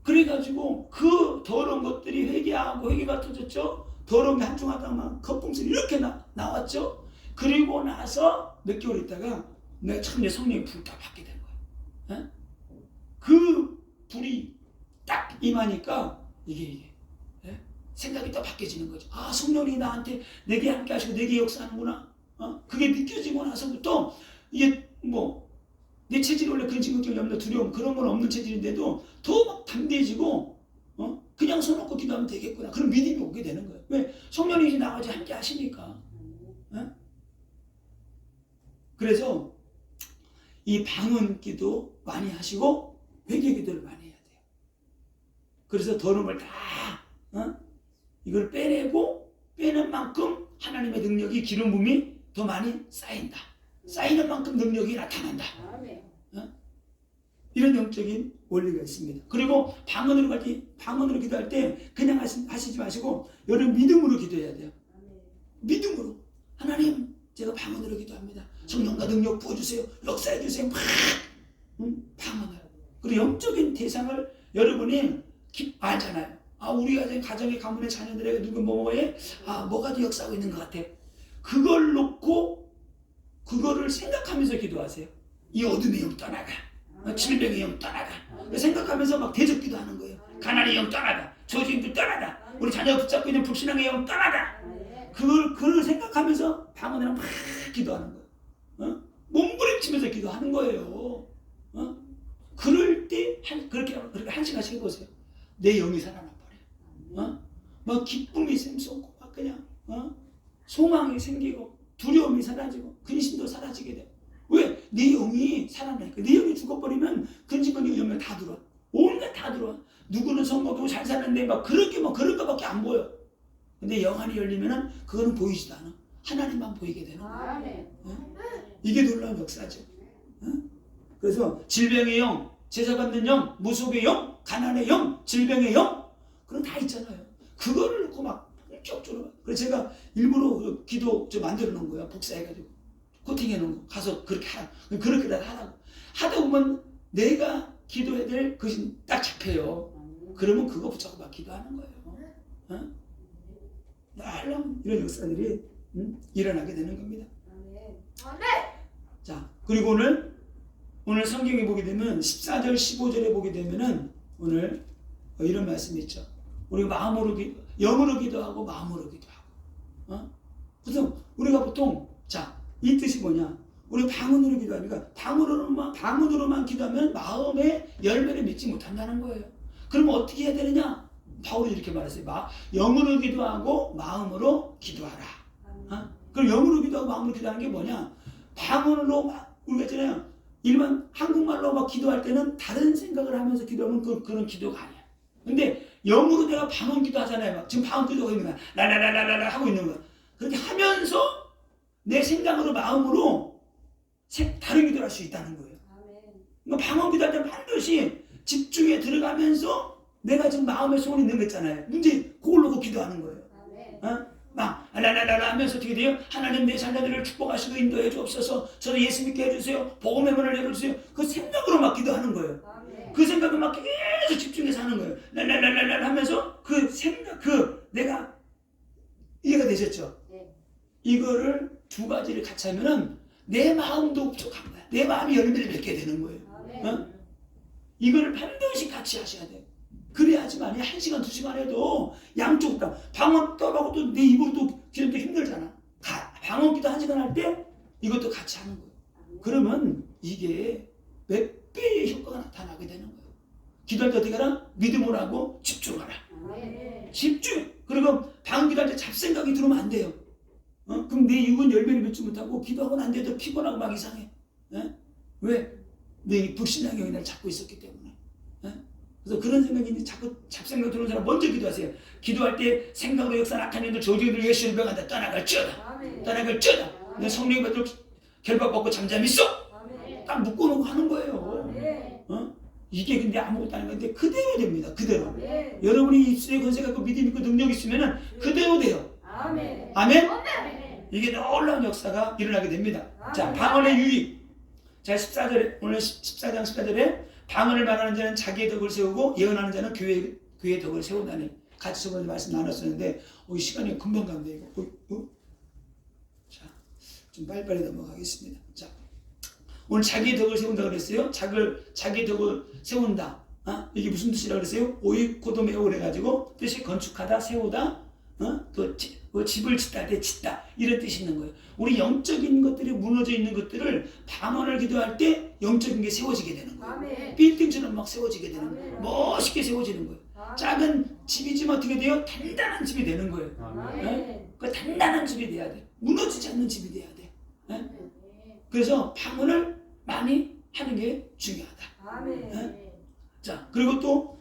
그래가지고 그 더러운 것들이 회개가 터졌죠. 더러운 게 한중 하다만 거품들이 이렇게 나왔죠. 그리고 나서 몇 개월 있다가 내가 참 내 성령의 불을 다 받게 된 거야. 그 불이 딱 임하니까 이게 생각이 또 바뀌어지는 거죠. 성령이 나한테 내게 함께 하시고 내게 역사하는구나. 그게 느껴지고 나서부터 이게 내 체질이 원래 근심, 걱정, 염려, 두려움 그런 건 없는 체질인데도 더 막 담대해지고 그냥 손 놓고 기도하면 되겠구나. 그런 믿음이 오게 되는 거예요. 왜? 성령이 이제 나머지 함께 하시니까. 그래서 이 방언 기도 많이 하시고 회개 기도를 많이 해야 돼요. 그래서 더러운 걸 다 이걸 빼는 만큼 하나님의 능력이 기름 부음이 더 많이 쌓인다. 쌓이는 만큼 능력이 나타난다. 이런 영적인 원리가 있습니다. 그리고 방언으로 기도할 때 그냥 하시지 마시고 여러분 믿음으로 기도해야 돼요. 믿음으로. 하나님 제가 방언으로 기도합니다. 성령과 능력 부어주세요. 역사해주세요. 방언을. 그리고 영적인 대상을 여러분이 알잖아요. 우리 가정의 가문의 자녀들에게 누구 뭐에 뭐가 더 역사하고 있는 것 같아. 그걸 놓고 그거를 생각하면서 기도하세요. 이 어둠의 영 떠나가. 질병의 영 떠나가. 생각하면서 막 대적기도 하는 거예요. 가난의 영 떠나가. 저주인도 떠나가. 우리 자녀 붙잡고 있는 불신앙의 영 떠나가. 그걸 생각하면서 방언으로 막 기도하는 거예요. 몸부림치면서 기도하는 거예요. 그럴 때 그렇게 한 시간씩 해보세요. 내 영이 살아나 버려. 막 기쁨이 샘솟고 막 그냥 소망이 생기고 두려움이 사라지고 근심도 사라지게 돼. 왜? 내 영이 살아나니까. 내 영이 죽어버리면 근심과 염려 다 들어와. 온갖 다 들어와. 누구는 성공하고 잘 사는데 막 그런 거밖에 안 보여. 근데 영 안이 열리면은 그거는 보이지도 않아. 하나님만 보이게 되는 거야. 이게 놀라운 역사죠. 그래서 질병의 영, 제사받는 영, 무속의 영, 가난의 영, 질병의 영, 그런 거 다 있잖아요. 그거를 놓고 막 본격적으로. 그래서 제가 일부러 그 기도 좀 만들어 놓은 거예요. 복사해가지고 코팅해 놓은 거. 가서 그렇게 하라. 그렇게 하라고. 하다 보면 내가 기도해야 될 것이 딱 잡혀요. 그러면 그거 붙잡고 막 기도하는 거예요. 어? 날랑 이런 역사들이 일어나게 되는 겁니다. 자, 그리고 오늘 성경에 보게 되면 14절 15절에 보게 되면은 오늘 이런 말씀이 있죠. 우리 마음으로 영으로 기도하고 마음으로 기도하고. 그래서 우리가 보통 이 뜻이 뭐냐? 우리 방언으로 기도하니까 방언으로만 기도하면 마음의 열매를 믿지 못한다는 거예요. 그러면 어떻게 해야 되느냐? 바울이 이렇게 말했어요. 영으로 기도하고 마음으로 기도하라. 그럼 영으로 기도하고 마음으로 기도하는 게 뭐냐? 방언으로 우리가 있잖아요. 일반 한국말로 막 기도할 때는 다른 생각을 하면서 기도하면 그런 기도가 아니야. 근데 영으로 내가 방언 기도하잖아요. 막 지금 방언 기도하고 있는 거야. 라라라라라 하고 있는 거야. 그렇게 하면서 내 생각으로 마음으로 다른 기도를 할 수 있다는 거예요. 그러니까 방언 기도할 때 반드시 집중에 들어가면서 내가 지금 마음의 소원이 있는 거 있잖아요. 문제 그걸 놓고 기도하는 거예요. 막 라라라라 하면서 어떻게 돼요? 하나님 내 자녀들을 축복하시고 인도해 주옵소서. 저도 예수 믿게 해주세요. 복음의 문을 열어주세요. 그 생각으로 막 기도하는 거예요. 그 생각을 막 계속 집중해서 하는 거예요. 라라라라 하면서 그 생각, 내가 이해가 되셨죠? 이거를 두 가지를 같이 하면은 내 마음도 부족한 거야. 내 마음이 열매를 맺게 되는 거예요. 이거를 반드시 같이 하셔야 돼요. 그래야지만 1시간, 2시간 해도 양쪽 다 방언 떠라고 또 내 입으로 또 기도도 힘들잖아. 방언 기도 1시간 할 때 이것도 같이 하는 거예요. 그러면 이게 몇 배의 효과가 나타나게 되는 거예요. 기도할 때 어떻게 하라? 믿음으로 하고 집중하라. 집중. 그리고 방언 기도할 때 잡생각이 들어오면 안 돼요. 그럼 내 육은 열매를 맺지 못하고 기도하고는 안 돼도 피곤하고 막 이상해. 왜? 내 불신앙이 날 잡고 있었기 때문에. 그래서 그런 생각이 자꾸 잡생각 들어오는 사람 먼저 기도하세요. 기도할 때 생각으로 역사 악한 년들 조직들 예수를 명한다. 떠나갈지어다. 떠나갈지어다. 내 성령이 받도록 결박받고 잠잠히 있어. 딱 묶어놓고 하는 거예요. 이게 근데 아무것도 아닌 건데 그대로 됩니다. 그대로. 여러분이 입술에 권세 갖고 믿음 있고 능력 있으면은 그대로 돼요. 아멘. 이게 놀라운 역사가 일어나게 됩니다. 자, 방언의 유익. 자, 14절에 오늘 14장 14절에 방언을 말하는 자는 자기의 덕을 세우고 예언하는 자는 교회의 덕을 세운다니 같이 저번에 말씀 나눴었는데 이 시간이 금방 간대 이거. 자, 좀 빨리빨리 넘어가겠습니다. 자, 오늘 자기의 덕을 세운다 그랬어요. 자기의 덕을 세운다. 이게 무슨 뜻이라고 그랬어요? 오이코도메오 그래가지고 뜻이 건축하다, 세우다, 또 집을 짓다, 짓다 이런 뜻이 있는 거예요. 우리 영적인 것들이 무너져 있는 것들을 방언을 기도할 때 영적인 게 세워지게 되는 거예요. 빌딩처럼 막 세워지게 되는 거예요. 멋있게 세워지는 거예요. 작은 집이지만 어떻게 돼요? 단단한 집이 되는 거예요. 그 단단한 집이 돼야 돼. 무너지지 않는 집이 돼야 돼. 그래서 방언을 많이 하는 게 중요하다. 자, 그리고 또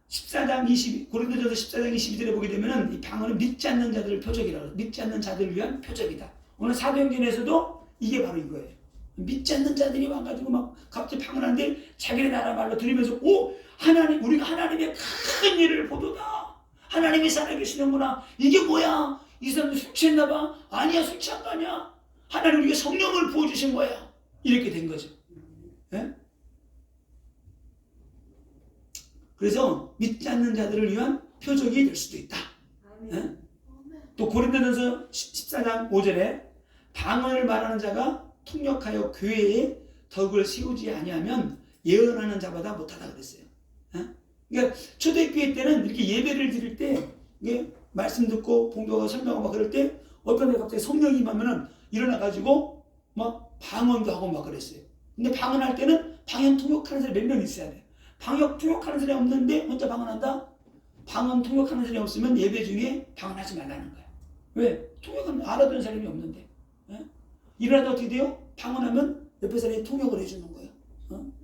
14장 22, 고린도전서 14장 22절에 보게 되면은 이 방언은 믿지 않는 자들을 표적이라고 해요. 믿지 않는 자들을 위한 표적이다. 오늘 사도행전에서도 이게 바로 이거예요. 믿지 않는 자들이 와가지고 막 갑자기 방언하는데 자기네 나라 말로 들으면서 하나님, 우리가 하나님의 큰 일을 보도다. 하나님이 살아계시는구나. 이게 뭐야? 이 사람들 술 취했나 봐. 아니야, 술 취한 거 아니야. 하나님 우리에게 성령을 부어주신 거야. 이렇게 된 거죠. 예? 그래서 믿지 않는 자들을 위한 표적이 될 수도 있다. 예? 또 고린도전서 14장 5절에 방언을 말하는 자가 통역하여 교회에 덕을 세우지 아니하면 예언하는 자보다 못하다 그랬어요. 예? 그러니까 초대교회 때는 이렇게 예배를 드릴 때 이게 말씀 듣고 봉도가 설명하고 막 그럴 때 어떤 데 갑자기 성령이 임하면은 일어나가지고 막 방언도 하고 막 그랬어요. 근데 방언할 때는 방언 통역하는 사람이 몇 명 있어야 돼요. 방언 통역하는 사람이 없는데 혼자 방언한다? 방언 통역하는 사람이 없으면 예배 중에 방언하지 말라는 거야. 왜? 통역은 알아듣는 사람이 없는데. 예? 일어나다 어떻게 돼요? 방언하면 옆에 사람이 통역을 해주는 거예요.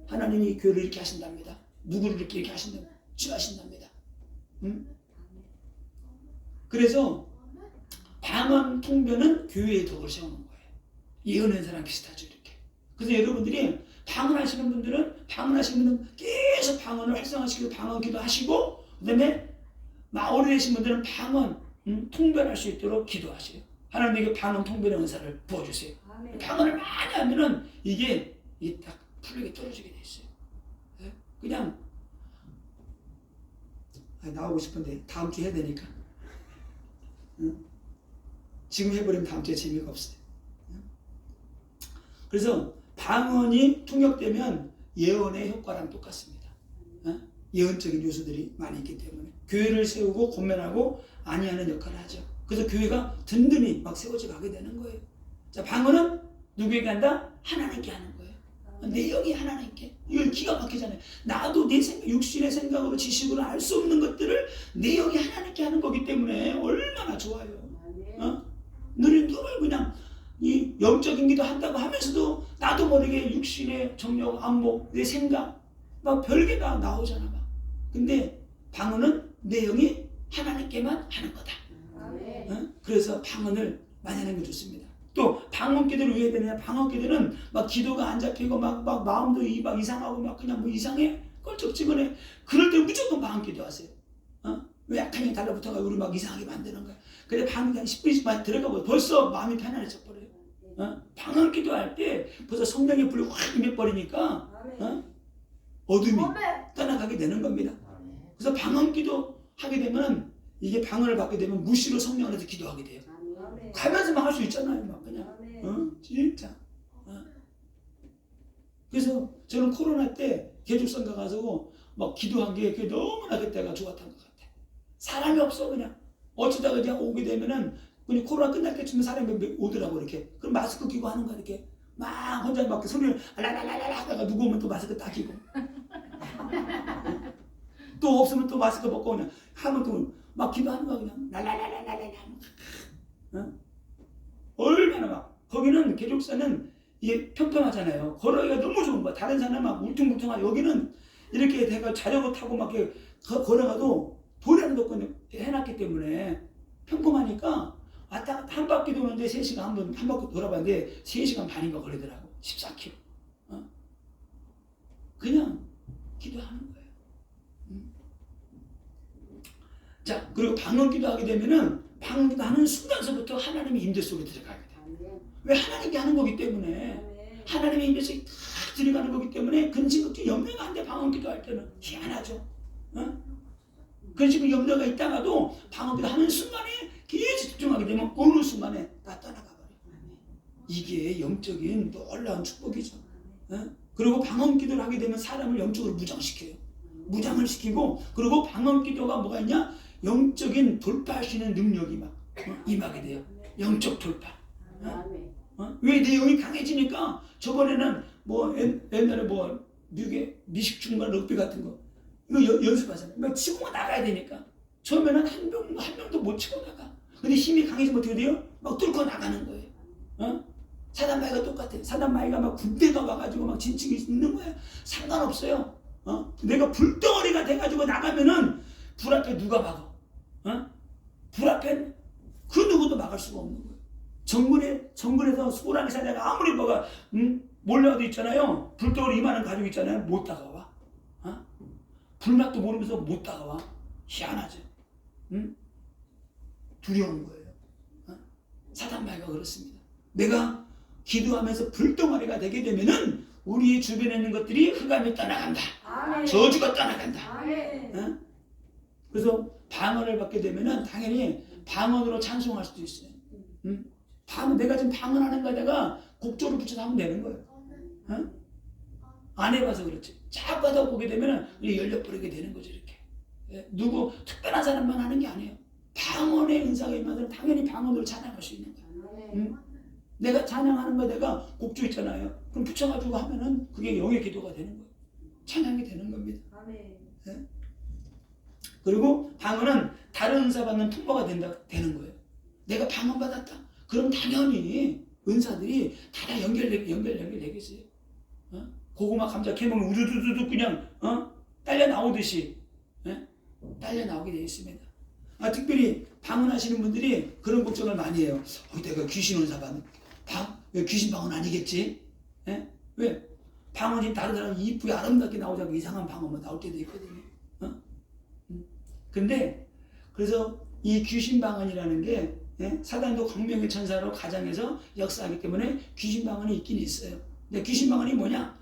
하나님이 교회를 이렇게 하신답니다. 누구를 이렇게 하신답니다. 취하신답니다. 그래서 방언 통변은 교회의 덕을 세우는 거예요. 예언하는 사람 비슷하죠, 이렇게. 그래서 여러분들이 방언하시는 분들은 계속 방언을 활성화시키고 방언 기도 하시고, 그 다음에 오래되신 분들은 방언 통변할 수 있도록 기도하세요. 하나님에게 방언 통변의 은사를 부어주세요. 아멘. 방언을 많이 하면은 이게 딱 풀리게 떨어지게 돼 있어요. 예? 그냥 나오고 싶은데 다음 주 해야 되니까. 응? 지금 해버리면 다음 주에 재미가 없어요. 응? 그래서 방언이 통역되면 예언의 효과랑 똑같습니다. 응? 예언적인 요소들이 많이 있기 때문에 교회를 세우고 권면하고 안위하는 역할을 하죠. 그래서 교회가 든든히 막 세워져 가게 되는 거예요. 자, 방언은 누구에게 한다? 하나님께 하는 거예요. 내용이 하나님께. 이거 기가 막히잖아요. 나도 내 생각, 육신의 생각으로 지식으로 알 수 없는 것들을 내용이 하나님께 하는 거기 때문에 얼마나 좋아요. 어? 늘 그냥 이 영적인 기도 한다고 하면서도 나도 모르게 육신의 정력, 안목, 내 생각 막 별게 다 나오잖아 막. 근데 방언은 내용이 하나님께만 하는 거다. 어? 그래서 방언을 많이 하는 게 좋습니다. 또 방언 기도를 왜 해야 되느냐? 방언 기도는 막 기도가 안 잡히고 막 마음도 막 이상하고 막 그냥 뭐 이상해 껄쩍지근해. 그럴 때 무조건 방언 기도하세요. 어? 왜 약한 게 달라붙어가 우리 막 이상하게 만드는 거야. 근데 방언 한 10분씩 들어가고 벌써 마음이 편안해져 버려요. 어? 방언 기도할 때 벌써 성령의 불이 확 임해버리니까 어? 어둠이 떠나가게 되는 겁니다. 그래서 방언 기도 하게 되면 이게 방언을 받게 되면 무시로 성령 안에서 기도하게 돼요. 가면서 막 할 수 있잖아요. 막 그냥 진짜. 그래서 저는 코로나 때 개족성가 가서 막 기도한 게 그게 너무나 그때가 좋았던 것 같아요. 사람이 없어 그냥. 어쩌다가 그냥 오게 되면은 그냥 코로나 끝날 때쯤에 사람이 오더라고 이렇게. 그럼 마스크 끼고 하는 거야 이렇게. 막 혼자 막 소리를 라라라라 하다가 누구 오면 또 마스크 딱 끼고. 또 없으면 또 마스크 벗고 그냥 하면 또 막 기도하는 거야 그냥 라라라라라라. 어? 얼마나 막 거기는 개족사는 이게 평평하잖아요. 걸어가기가 너무 좋은 거야. 다른 산은 막 울퉁불퉁하고 여기는 이렇게 내가 자전거 타고 막 이렇게 걸어가도 도리하는 것도 해놨기 때문에 평범하니까 왔다 갔다 한 바퀴 도는데 3시간 한 바퀴 돌아봤는데 3시간 반인가 걸리더라고. 14km. 어? 그냥 기도하는 거예요. 자, 그리고 방언 기도하게 되면은 방언 기도하는 순간서부터 하나님의 임재 속에 들어가게 돼요. 왜 하나님이 하는 거기 때문에 하나님의 임재 속에 딱 들어가는 거기 때문에 근심걱정 염려가 안 돼. 방언 기도할 때는 희한하죠. 어? 근심 염려가 있다가도 방언 기도하는 순간에 계속 집중하게 되면 어느 순간에 다 떠나가 버려요. 이게 영적인 놀라운 축복이죠. 어? 그리고 방언 기도를 하게 되면 사람을 영적으로 무장시켜요. 무장을 시키고 그리고 방언 기도가 뭐가 있냐? 영적인 돌파할 수 있는 능력이 막 임하게 돼요. 영적 돌파. 왜 내 영이 강해지니까 저번에는 뭐 옛날에 뭐 미국의 미식중과 럭비 같은 거 이거 연습하잖아요. 막 치고 나가야 되니까 처음에는 한 명도 못 치고 나가. 근데 힘이 강해지면 어떻게 돼요? 막 뚫고 나가는 거예요. 어? 사단마이가 똑같아요. 사단마이가 막 군대가 와가지고 막 진층이 있는 거야. 상관없어요. 어? 내가 불덩어리가 돼가지고 나가면은 불 앞에 누가 막아? 어? 불 앞에 그 누구도 막을 수가 없는 거예요. 정글에서 소란이 사자가 아무리 뭐가 몰려도 있잖아요. 불덩어리 이만한 가지고 있잖아요. 못 다가와. 어? 불맛도 모르면서 못 다가와. 희한하죠. 두려운 거예요. 어? 사단마이가 그렇습니다. 내가 기도하면서 불덩어리가 되게 되면은 우리 주변에 있는 것들이 흑암이 떠나간다. 아멘. 저주가 떠나간다. 아멘. 어? 그래서 방언을 받게 되면은 당연히 방언으로 찬송할 수도 있어요. 내가 지금 방언하는 거에다가 곡조를 붙여서 하면 되는 거예요. 어? 안 해봐서 그렇지. 자꾸 하다 보게 되면은 열려버리게 되는 거죠 이렇게. 예? 누구 특별한 사람만 하는 게 아니에요. 방언의 은사가 임하면 당연히 방언으로 찬양할 수 있는 거예요. 내가 찬양하는 거 내가 곡조 있잖아요. 그럼 붙여가지고 하면은 그게 영의 기도가 되는 거예요. 찬양이 되는 겁니다. 네? 그리고 방언은 다른 은사 받는 통로가 되는 거예요. 내가 방언 받았다. 그럼 당연히 은사들이 다 연결되겠어요. 어? 고구마 감자 캐먹으면 우두두두두 그냥 딸려 나오듯이 딸려 나오게 되어 있습니다. 특별히 방언하시는 분들이 그런 걱정을 많이 해요. 내가 귀신 은사 받는 왜 귀신 방언 아니겠지? 예? 왜? 방언이 다른 사람 이쁘게 아름답게 나오자고 이상한 방언만 나올 때도 있거든요. 근데 그래서 이 귀신 방언이라는 게 사단도 광명의 천사로 가장해서 역사하기 때문에 귀신 방언이 있긴 있어요. 근데 귀신 방언이 뭐냐?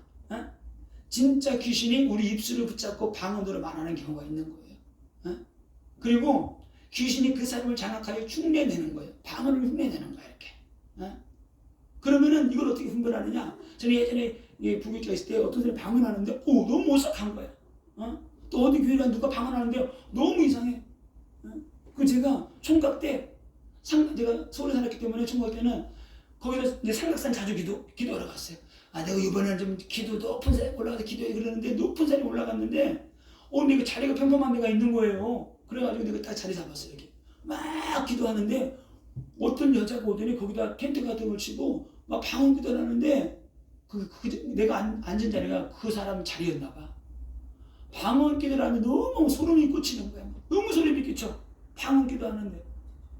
진짜 귀신이 우리 입술을 붙잡고 방언으로 말하는 경우가 있는 거예요. 그리고 귀신이 그 사람을 장악하여 흉내내는 거예요. 방언을 흉내내는 거예요. 이렇게. 그러면은 이걸 어떻게 분별하느냐? 저는 예전에 부교육자 있을 때 어떤 사람이 방언하는데 너무 오싹한 거야. 또 어디 교회가 누가 방언하는데 너무 이상해. 그 제가 총각 때 제가 서울에 살았기 때문에 총각 때는 거기서 이제 삼각산 자주 기도하러 갔어요. 내가 이번에는 좀 기도 높은 산에 올라가서 기도해 그러는데 높은 산에 올라갔는데 근데 그 자리가 평범한 데가 있는 거예요. 그래가지고 내가 딱 자리 잡았어요. 이렇게 막 기도하는데 어떤 여자가 오더니 거기다 텐트 같은 걸 치고 막 방언 기도를 하는데 내가 앉은 자리가 그 사람 자리였나 봐. 방언 기도를 하는데 너무 소름이 끼치는 거야. 너무 소름이 끼쳐. 방언 기도하는데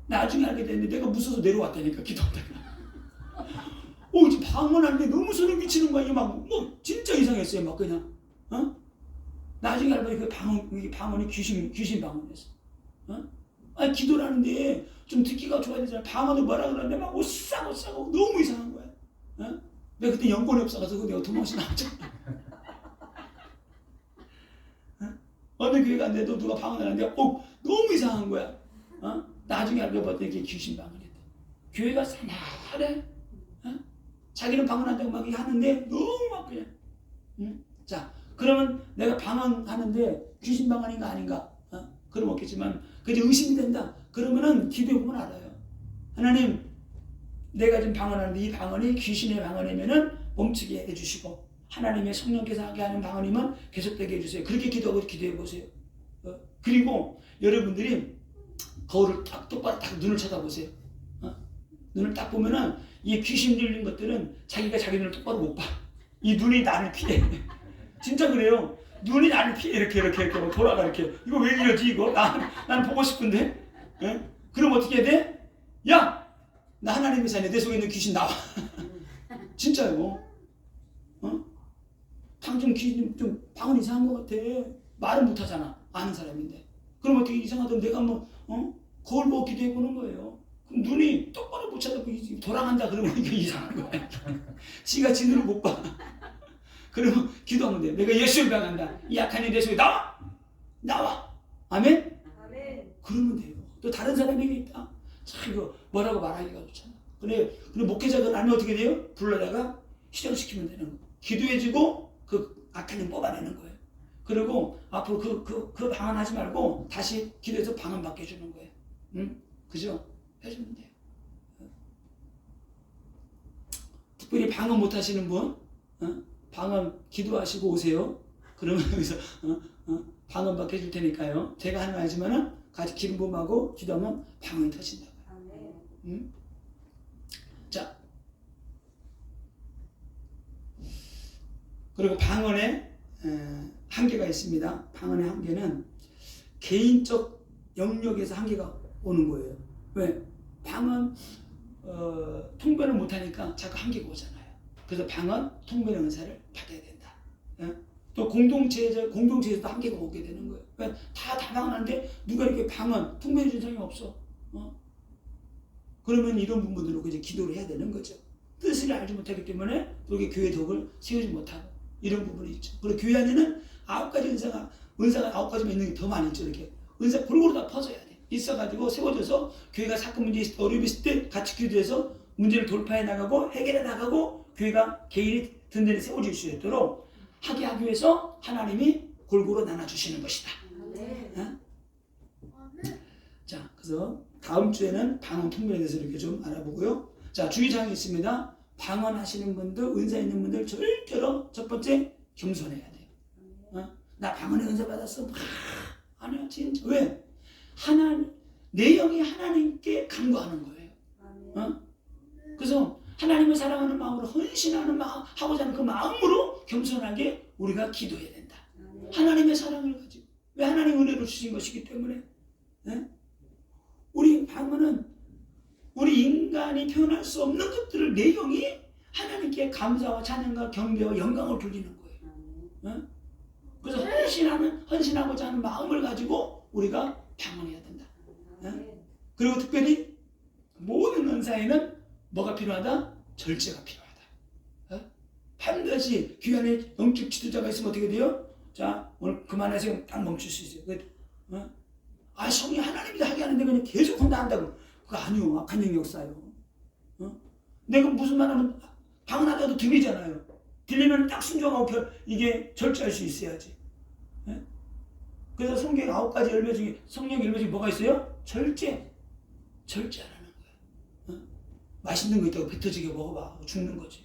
나중에 알게 됐는데 내가 무서워서 내려왔다니까 기도하다가 이제 방언하는데 너무 소름 끼치는 거야. 이게 막 진짜 이상했어요. 막 그냥 나중에 알고 보니 그 방언이 귀신 방언이었어. 기도를 하는데 좀 듣기가 좋아야 되잖아. 방언을 뭐라 그러는데 막 오싹오싹하고 너무 이상한 거야. 내가 그때 연권이 없어가지고 내가 도망치 나왔잖아. 어느 교회 갔는데도 누가 방언을 하는데 너무 이상한 거야. 나중에 알고 봤더니 그게 귀신 방언이었다. 교회가 산하래. 자기는 방언한다고 막 하는데 너무 막 그냥. 자, 그러면 내가 방언하는데 귀신 방언인가 아닌가? 그럼 없겠지만 그게 의심이 된다. 그러면은 기도해보면 알아요. 하나님, 내가 지금 방언하는데 이 방언이 귀신의 방언이면은 멈추게 해주시고 하나님의 성령께서 하게 하는 방언이면 계속되게 해주세요. 그렇게 기도하고 기도해보세요. 그리고 여러분들이 거울을 딱 똑바로 딱 눈을 쳐다보세요. 눈을 딱 보면은 이 귀신 들린 것들은 자기가 자기 눈을 똑바로 못 봐. 이 눈이 나를 피해. 진짜 그래요. 눈이 나를 피해. 이렇게 돌아가 이렇게. 이거 왜 이러지 이거? 나는 보고 싶은데. 그럼 어떻게 해야 돼? 야! 나 하나님의 자녀. 내 속에 있는 귀신 나와. 진짜요. 당신 귀신 좀 방언 이상한 것 같아. 말은 못하잖아. 아는 사람인데. 그럼 어떻게 이상하던 내가 거울 보고 기도해보는 거예요. 그럼 눈이 똑바로 못 쳐다보고 돌아간다 그러면 이게 이상한 거야. 지가 지 눈을 못 봐. 그러면 기도하면 돼. 내가 예수를 당한다. 이 약한 이 내 속에 나와. 아멘? 아멘. 그러면 돼요. 또 다른 사람에게 있다. 참 이거 뭐라고 말하기가 좋잖아. 그래 목회자들 아니면 어떻게 돼요? 불러다가 시정시키면 되는 거. 기도해주고 그 악한 일 뽑아내는 거예요. 그리고 앞으로 그 방언하지 말고 다시 기도해서 방언 받게 해주는 거예요. 그죠? 해주면 돼요. 특별히 방언 못 하시는 분, 방언 기도하시고 오세요. 그러면 여기서 방언 받게 해줄 테니까요. 제가 하는 거 알지만은 같이 기름 부음하고 기도하면 방언이 터진다고요. 자, 그리고 방언의 한계가 있습니다. 방언의 한계는 개인적 영역에서 한계가 오는 거예요. 왜? 방언 통변을 못하니까 자꾸 한계가 오잖아요. 그래서 방언 통변의 은사를 받아야 된다. 또 공동체에서도 한계가 오게 되는 거예요. 왜? 다 방언하는데 누가 이렇게 방언 통변해 준 사람이 없어. 그러면 이런 부분들로 이제 기도를 해야 되는 거죠. 뜻을 알지 못하기 때문에 그렇게 교회 덕을 세우지 못하고 이런 부분이 있죠. 그리고 교회 안에는 9가지 은사가 9가지만 있는 게 더 많이 있죠. 이렇게 은사 골고루 다 퍼져야 돼. 있어가지고 세워져서 교회가 사건 문제 있을 때 어려움이 있을 때 같이 기도해서 문제를 돌파해 나가고 해결해 나가고 교회가 개인이 든든히 세워질 수 있도록 하기 위해서 하나님이 골고루 나눠주시는 것이다. 자, 그래서 다음 주에는 방언 통변에 대해서 이렇게 좀 알아보고요. 자, 주의사항이 있습니다. 방언하시는 분들, 은사 있는 분들 절대로 첫 번째 겸손해야 돼요. 나 방언의 은사 받았어. 아니야, 진짜. 왜? 내 영이 하나님께 간구하는 거예요. 그래서 하나님을 사랑하는 마음으로 헌신하는 마음, 하고자 하는 그 마음으로 겸손하게 우리가 기도해야 된다. 하나님의 사랑을 가지고. 왜? 하나님 은혜를 주신 것이기 때문에. 우리 방언은 우리 인간이 표현할 수 없는 것들을 내 영이 하나님께 감사와 찬양과 경배와 영광을 돌리는 거예요. 그래서 헌신하고자 하는 마음을 가지고 우리가 방언해야 된다. 그리고 특별히 모든 은사에는 뭐가 필요하다? 절제가 필요하다. 반드시 교회 안에 영적 지도자가 있으면 어떻게 돼요? 자, 오늘 그만해서 딱 멈출 수 있어요. 성이 하나님이 하게 하는데 그냥 계속 혼자 한다고. 그거 아니요. 악한 영역 쌓여. 내가 무슨 말 하면 방언 하다도 들리잖아요. 들리면 딱 순종하고 이게 절제할 수 있어야지. 그래서 성경 9가지 열매 중에 성령 열매 중에 뭐가 있어요? 절제하라는 거야. 맛있는 거 있다고 뱉어지게 먹어봐. 죽는 거지.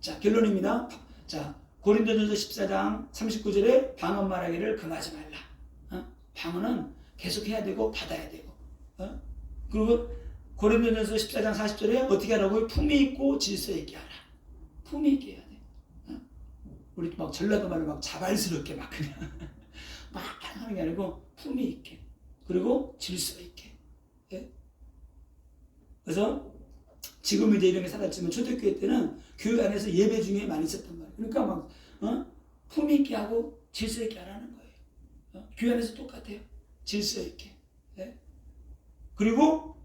자, 결론입니다. 자, 고린도전서 14장 39절에 방언 말하기를 금하지 말라. 방언은 계속 해야 되고 받아야 되고. 그리고 고린도전서 14장 40절에 어떻게 하라고요? 품위 있고 질서 있게 하라. 품위 있게 해야 돼. 우리 막 전라도 말로 막 자발스럽게 막 그냥 막 하는 게 아니고 품위 있게. 그리고 질서 있게. 그래서 지금 이제 이렇게 살았지만 초대교회 때는 교회 안에서 예배 중에 많이 있었단 말이에요. 그러니까 막 품위 있게 하고 질서 있게 하라는 거예요. 교회 안에서 똑같아요. 질서 있게. 그리고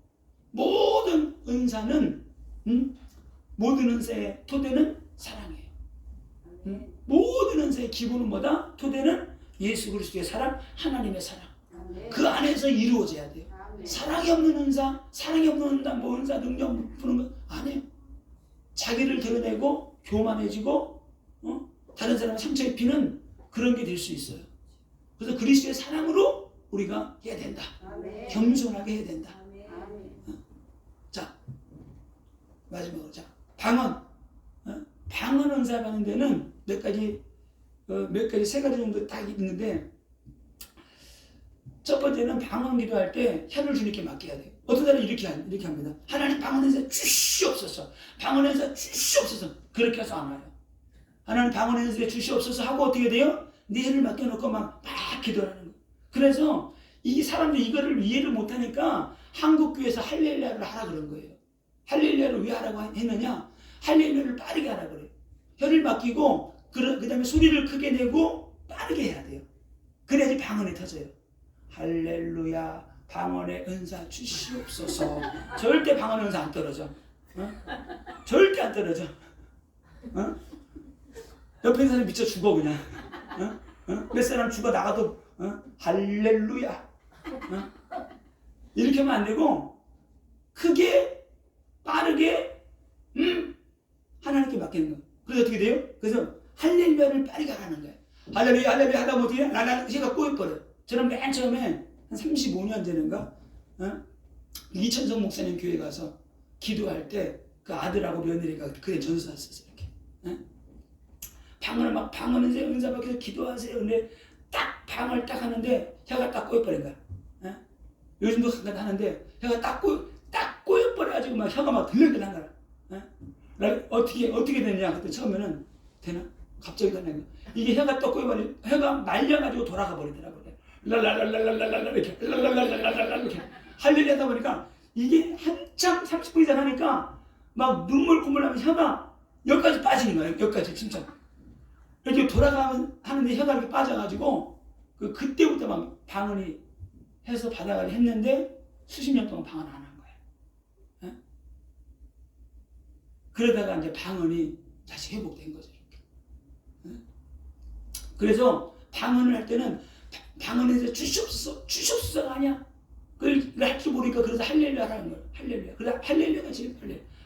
모든 은사는 모든 은사의 토대는 사랑이에요. 모든 은사의 기본은 뭐다? 토대는 예수 그리스도의 사랑, 하나님의 사랑. 그 안에서 이루어져야 돼요. 사랑이 없는 은사, 사랑이 없는 은사, 뭐 은사 능력 푸는 거 아니에요. 자기를 드러내고 교만해지고 다른 사람의 상처 입히는 그런 게 될 수 있어요. 그래서 그리스도의 사랑으로 우리가 해야 된다. 겸손하게 해야 된다. 자, 마지막으로 자, 방언. 방언 은사 받는 데는 몇 가지 세 가지 정도 딱 있는데, 첫 번째는 방언 기도할 때 혀를 주님께 맡겨야 돼요. 어떤 사람은 이렇게 합니다. 하나님 방언 은사 주시옵소서. 방언 은사 주시옵소서. 그렇게 해서 안 와요. 하나님 방언 은사 주시옵소서 하고 어떻게 돼요? 네 혀를 맡겨놓고 막 기도하는 거예요. 그래서 이 사람들이 이거를 이해를 못하니까 한국교회에서 할렐루야를 하라 그런 거예요. 할렐루야를 왜 하라고 했느냐? 할렐루야를 빠르게 하라 그래요. 혀를 맡기고 그 다음에 소리를 크게 내고 빠르게 해야 돼요. 그래야지 방언이 터져요. 할렐루야 방언의 은사 주시옵소서. 절대 방언의 은사 안 떨어져. 절대 안 떨어져. 옆에 있는 사람이 미쳐 죽어 그냥. 몇 사람 죽어 나가도 할렐루야. 이렇게 하면 안 되고 크게 빠르게 하나님께 맡기는 거예요. 그래서 어떻게 돼요? 그래서 할렐루야를 빠르게 하라는 거예요. 할렐루야 할렐루야 하다 보면 어떻게 해? 나는 제가 꼬여버려요. 저는 맨 처음에 한 35년 전인가 이천성 목사님 교회 가서 기도할 때 그 아들하고 며느리가 그래 전수했었어요. 이렇게 방언을 은사 받겨서 기도하세요. 근데 딱 방을 딱 하는데 혀가 딱 꼬여버린 거야. 요즘도 간간 하는데 혀가 딱 꼬여버려가지고 막 혀가 막 들렁들렁한 거야. 어떻게 되냐? 그때 처음에는 되나? 갑자기 되는 거야. 이게 혀가 딱 꼬여버리, 혀가 말려가지고 돌아가 버리더라고요. 랄랄랄랄랄랄랄 이렇게 랄랄랄랄랄랄 이렇게 할렐루야 하다 보니까 이게 한참 30분 이상 하니까 막 눈물 콧물 나면 혀가 여기까지 빠지는 거예요. 여기까지 진짜 이렇게 돌아가면 하는데 혀가 이렇게 빠져가지고 그때부터 막 방언이 해서 받아가려 했는데 수십 년 동안 방언 안 한 거예요. 그러다가 이제 방언이 다시 회복된 거죠. 이렇게. 그래서 방언을 할 때는 방언에서 주시옵소서가 아니야. 그걸 할 줄 모르니까 그래서 할렐루야라는 거예요. 할렐루야. 그래서 할렐루야가 지금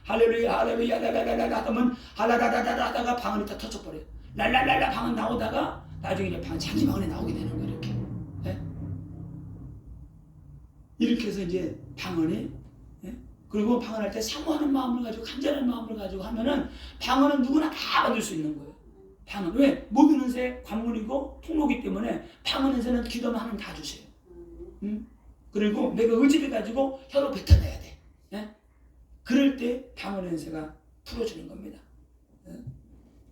할렐루야 할렐루야 라라라라 하다면 할라라라라 하다가 방언이 다 터져버려요. 랄랄랄라 방언 나오다가 나중에 이제 자기 방언이 나오게 되는 거예요. 이렇게. 이렇게 해서 이제 방언이 그리고 방언할 때 사모하는 마음을 가지고 간절한 마음을 가지고 하면은 방언은 누구나 다 받을 수 있는 거예요. 방언. 왜? 모든 은사의 관문이고 통로기 때문에 방언 은사는 기도만 하면 다 주세요. 그리고 내가 의지를 가지고 혀로 뱉어내야 돼. 그럴 때 방언 은사가 풀어주는 겁니다.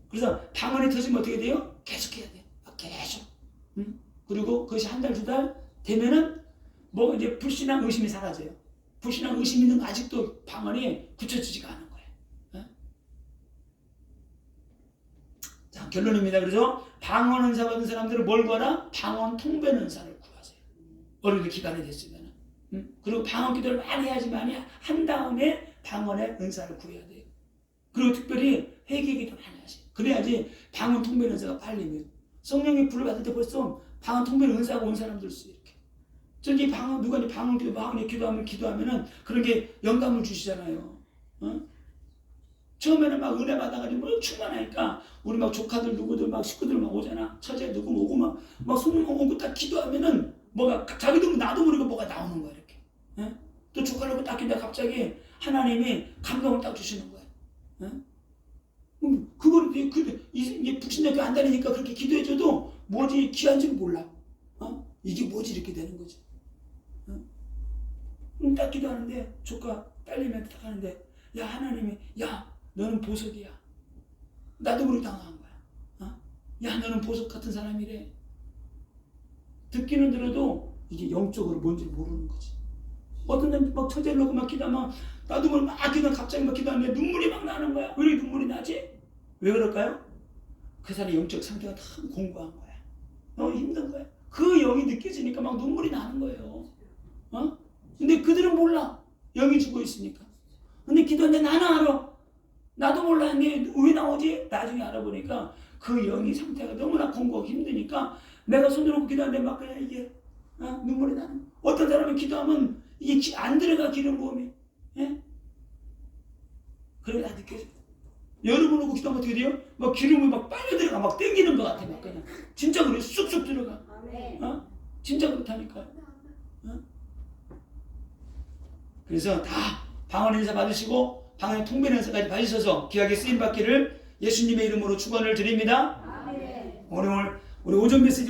그래서 방언이 터지면 어떻게 돼요? 계속 해야 돼. 계속. 그리고 그것이 한 달, 두 달 되면은 뭐 이제 불신앙 의심이 사라져요. 불신앙 의심이 있는 아직도 방언이 굳혀지지가 않은 거예요. 자, 결론입니다. 그래서 방언 은사 받은 사람들은 뭘 구하라? 방언 통변 은사를 구하세요. 어른들 기간이 됐으면. 그리고 방언 기도를 많이 해야지만 한 다음에 방언의 은사를 구해야 돼요. 그리고 특별히 회개기도 많이 하세요. 그래야지 방언 통변 은사가 빨리면. 성령의 불을 받을 때 벌써 방언 통변 은사가 온 사람들 있어요. 이렇게. 저기 방언 누가 방언 기도 방언에 기도하면은 그런 게 영감을 주시잖아요. 처음에는 막 은혜 받아가지고 뭐 충만하니까 우리 막 조카들 누구들 막 식구들 막 오잖아. 처제 누구 오고 막 손님 오고 딱 기도하면은 뭐가 자기도 나도 모르게 뭐가 나오는 거야 이렇게. 또 조카를 딱 기도해 갑자기 하나님이 감동을 딱 주시는 거야. 그걸 이제 북신대교 안 다니니까 그렇게 기도해줘도 뭐지 귀한 줄 몰라. 이게 뭐지 이렇게 되는 거지. 딱 기도하는데 조카 딸님한테 딱 하는데 야 하나님이 야 너는 보석이야. 나도 모르게 당황한 거야. 야 너는 보석 같은 사람이래. 듣기는 들어도 이게 영적으로 뭔지 모르는 거지. 어떤 날 막 처제를 놓고 막 기도하면 나도 모르게 막 기도하면 갑자기 막 기도하는데 눈물이 막 나는 거야. 왜 이렇게 눈물이 나지? 왜 그럴까요? 그 사람의 영적 상태가 다 공부한 거야. 너무 힘든 거야. 그 영이 느껴지니까 막 눈물이 나는 거예요. 근데 그들은 몰라. 영이 죽어 있으니까. 근데 기도하는데 나는 알아. 나도 몰랐는데 왜 나오지? 나중에 알아보니까 그 영이 상태가 너무나 공고하고 힘드니까 내가 손들고 기도하는데 막 그냥 이게 눈물이 나는 거야. 어떤 사람은 기도하면 이게 안 들어가 기름 부음이. 예? 그래 나 느껴져. 여러분 오고 기도하면 어떻게 돼요? 막 기름이 막 빨려 들어가 막 땡기는 것 같아 막 그냥. 진짜 그래 쑥쑥 들어가. 진짜 그렇다니까. 그래서 다 방언 인사 받으시고 방언 통변 인사까지 받으셔서 귀하게 쓰임 받기를 예수님의 이름으로 축원을 드립니다. 우리 오늘 우리 오전 메시지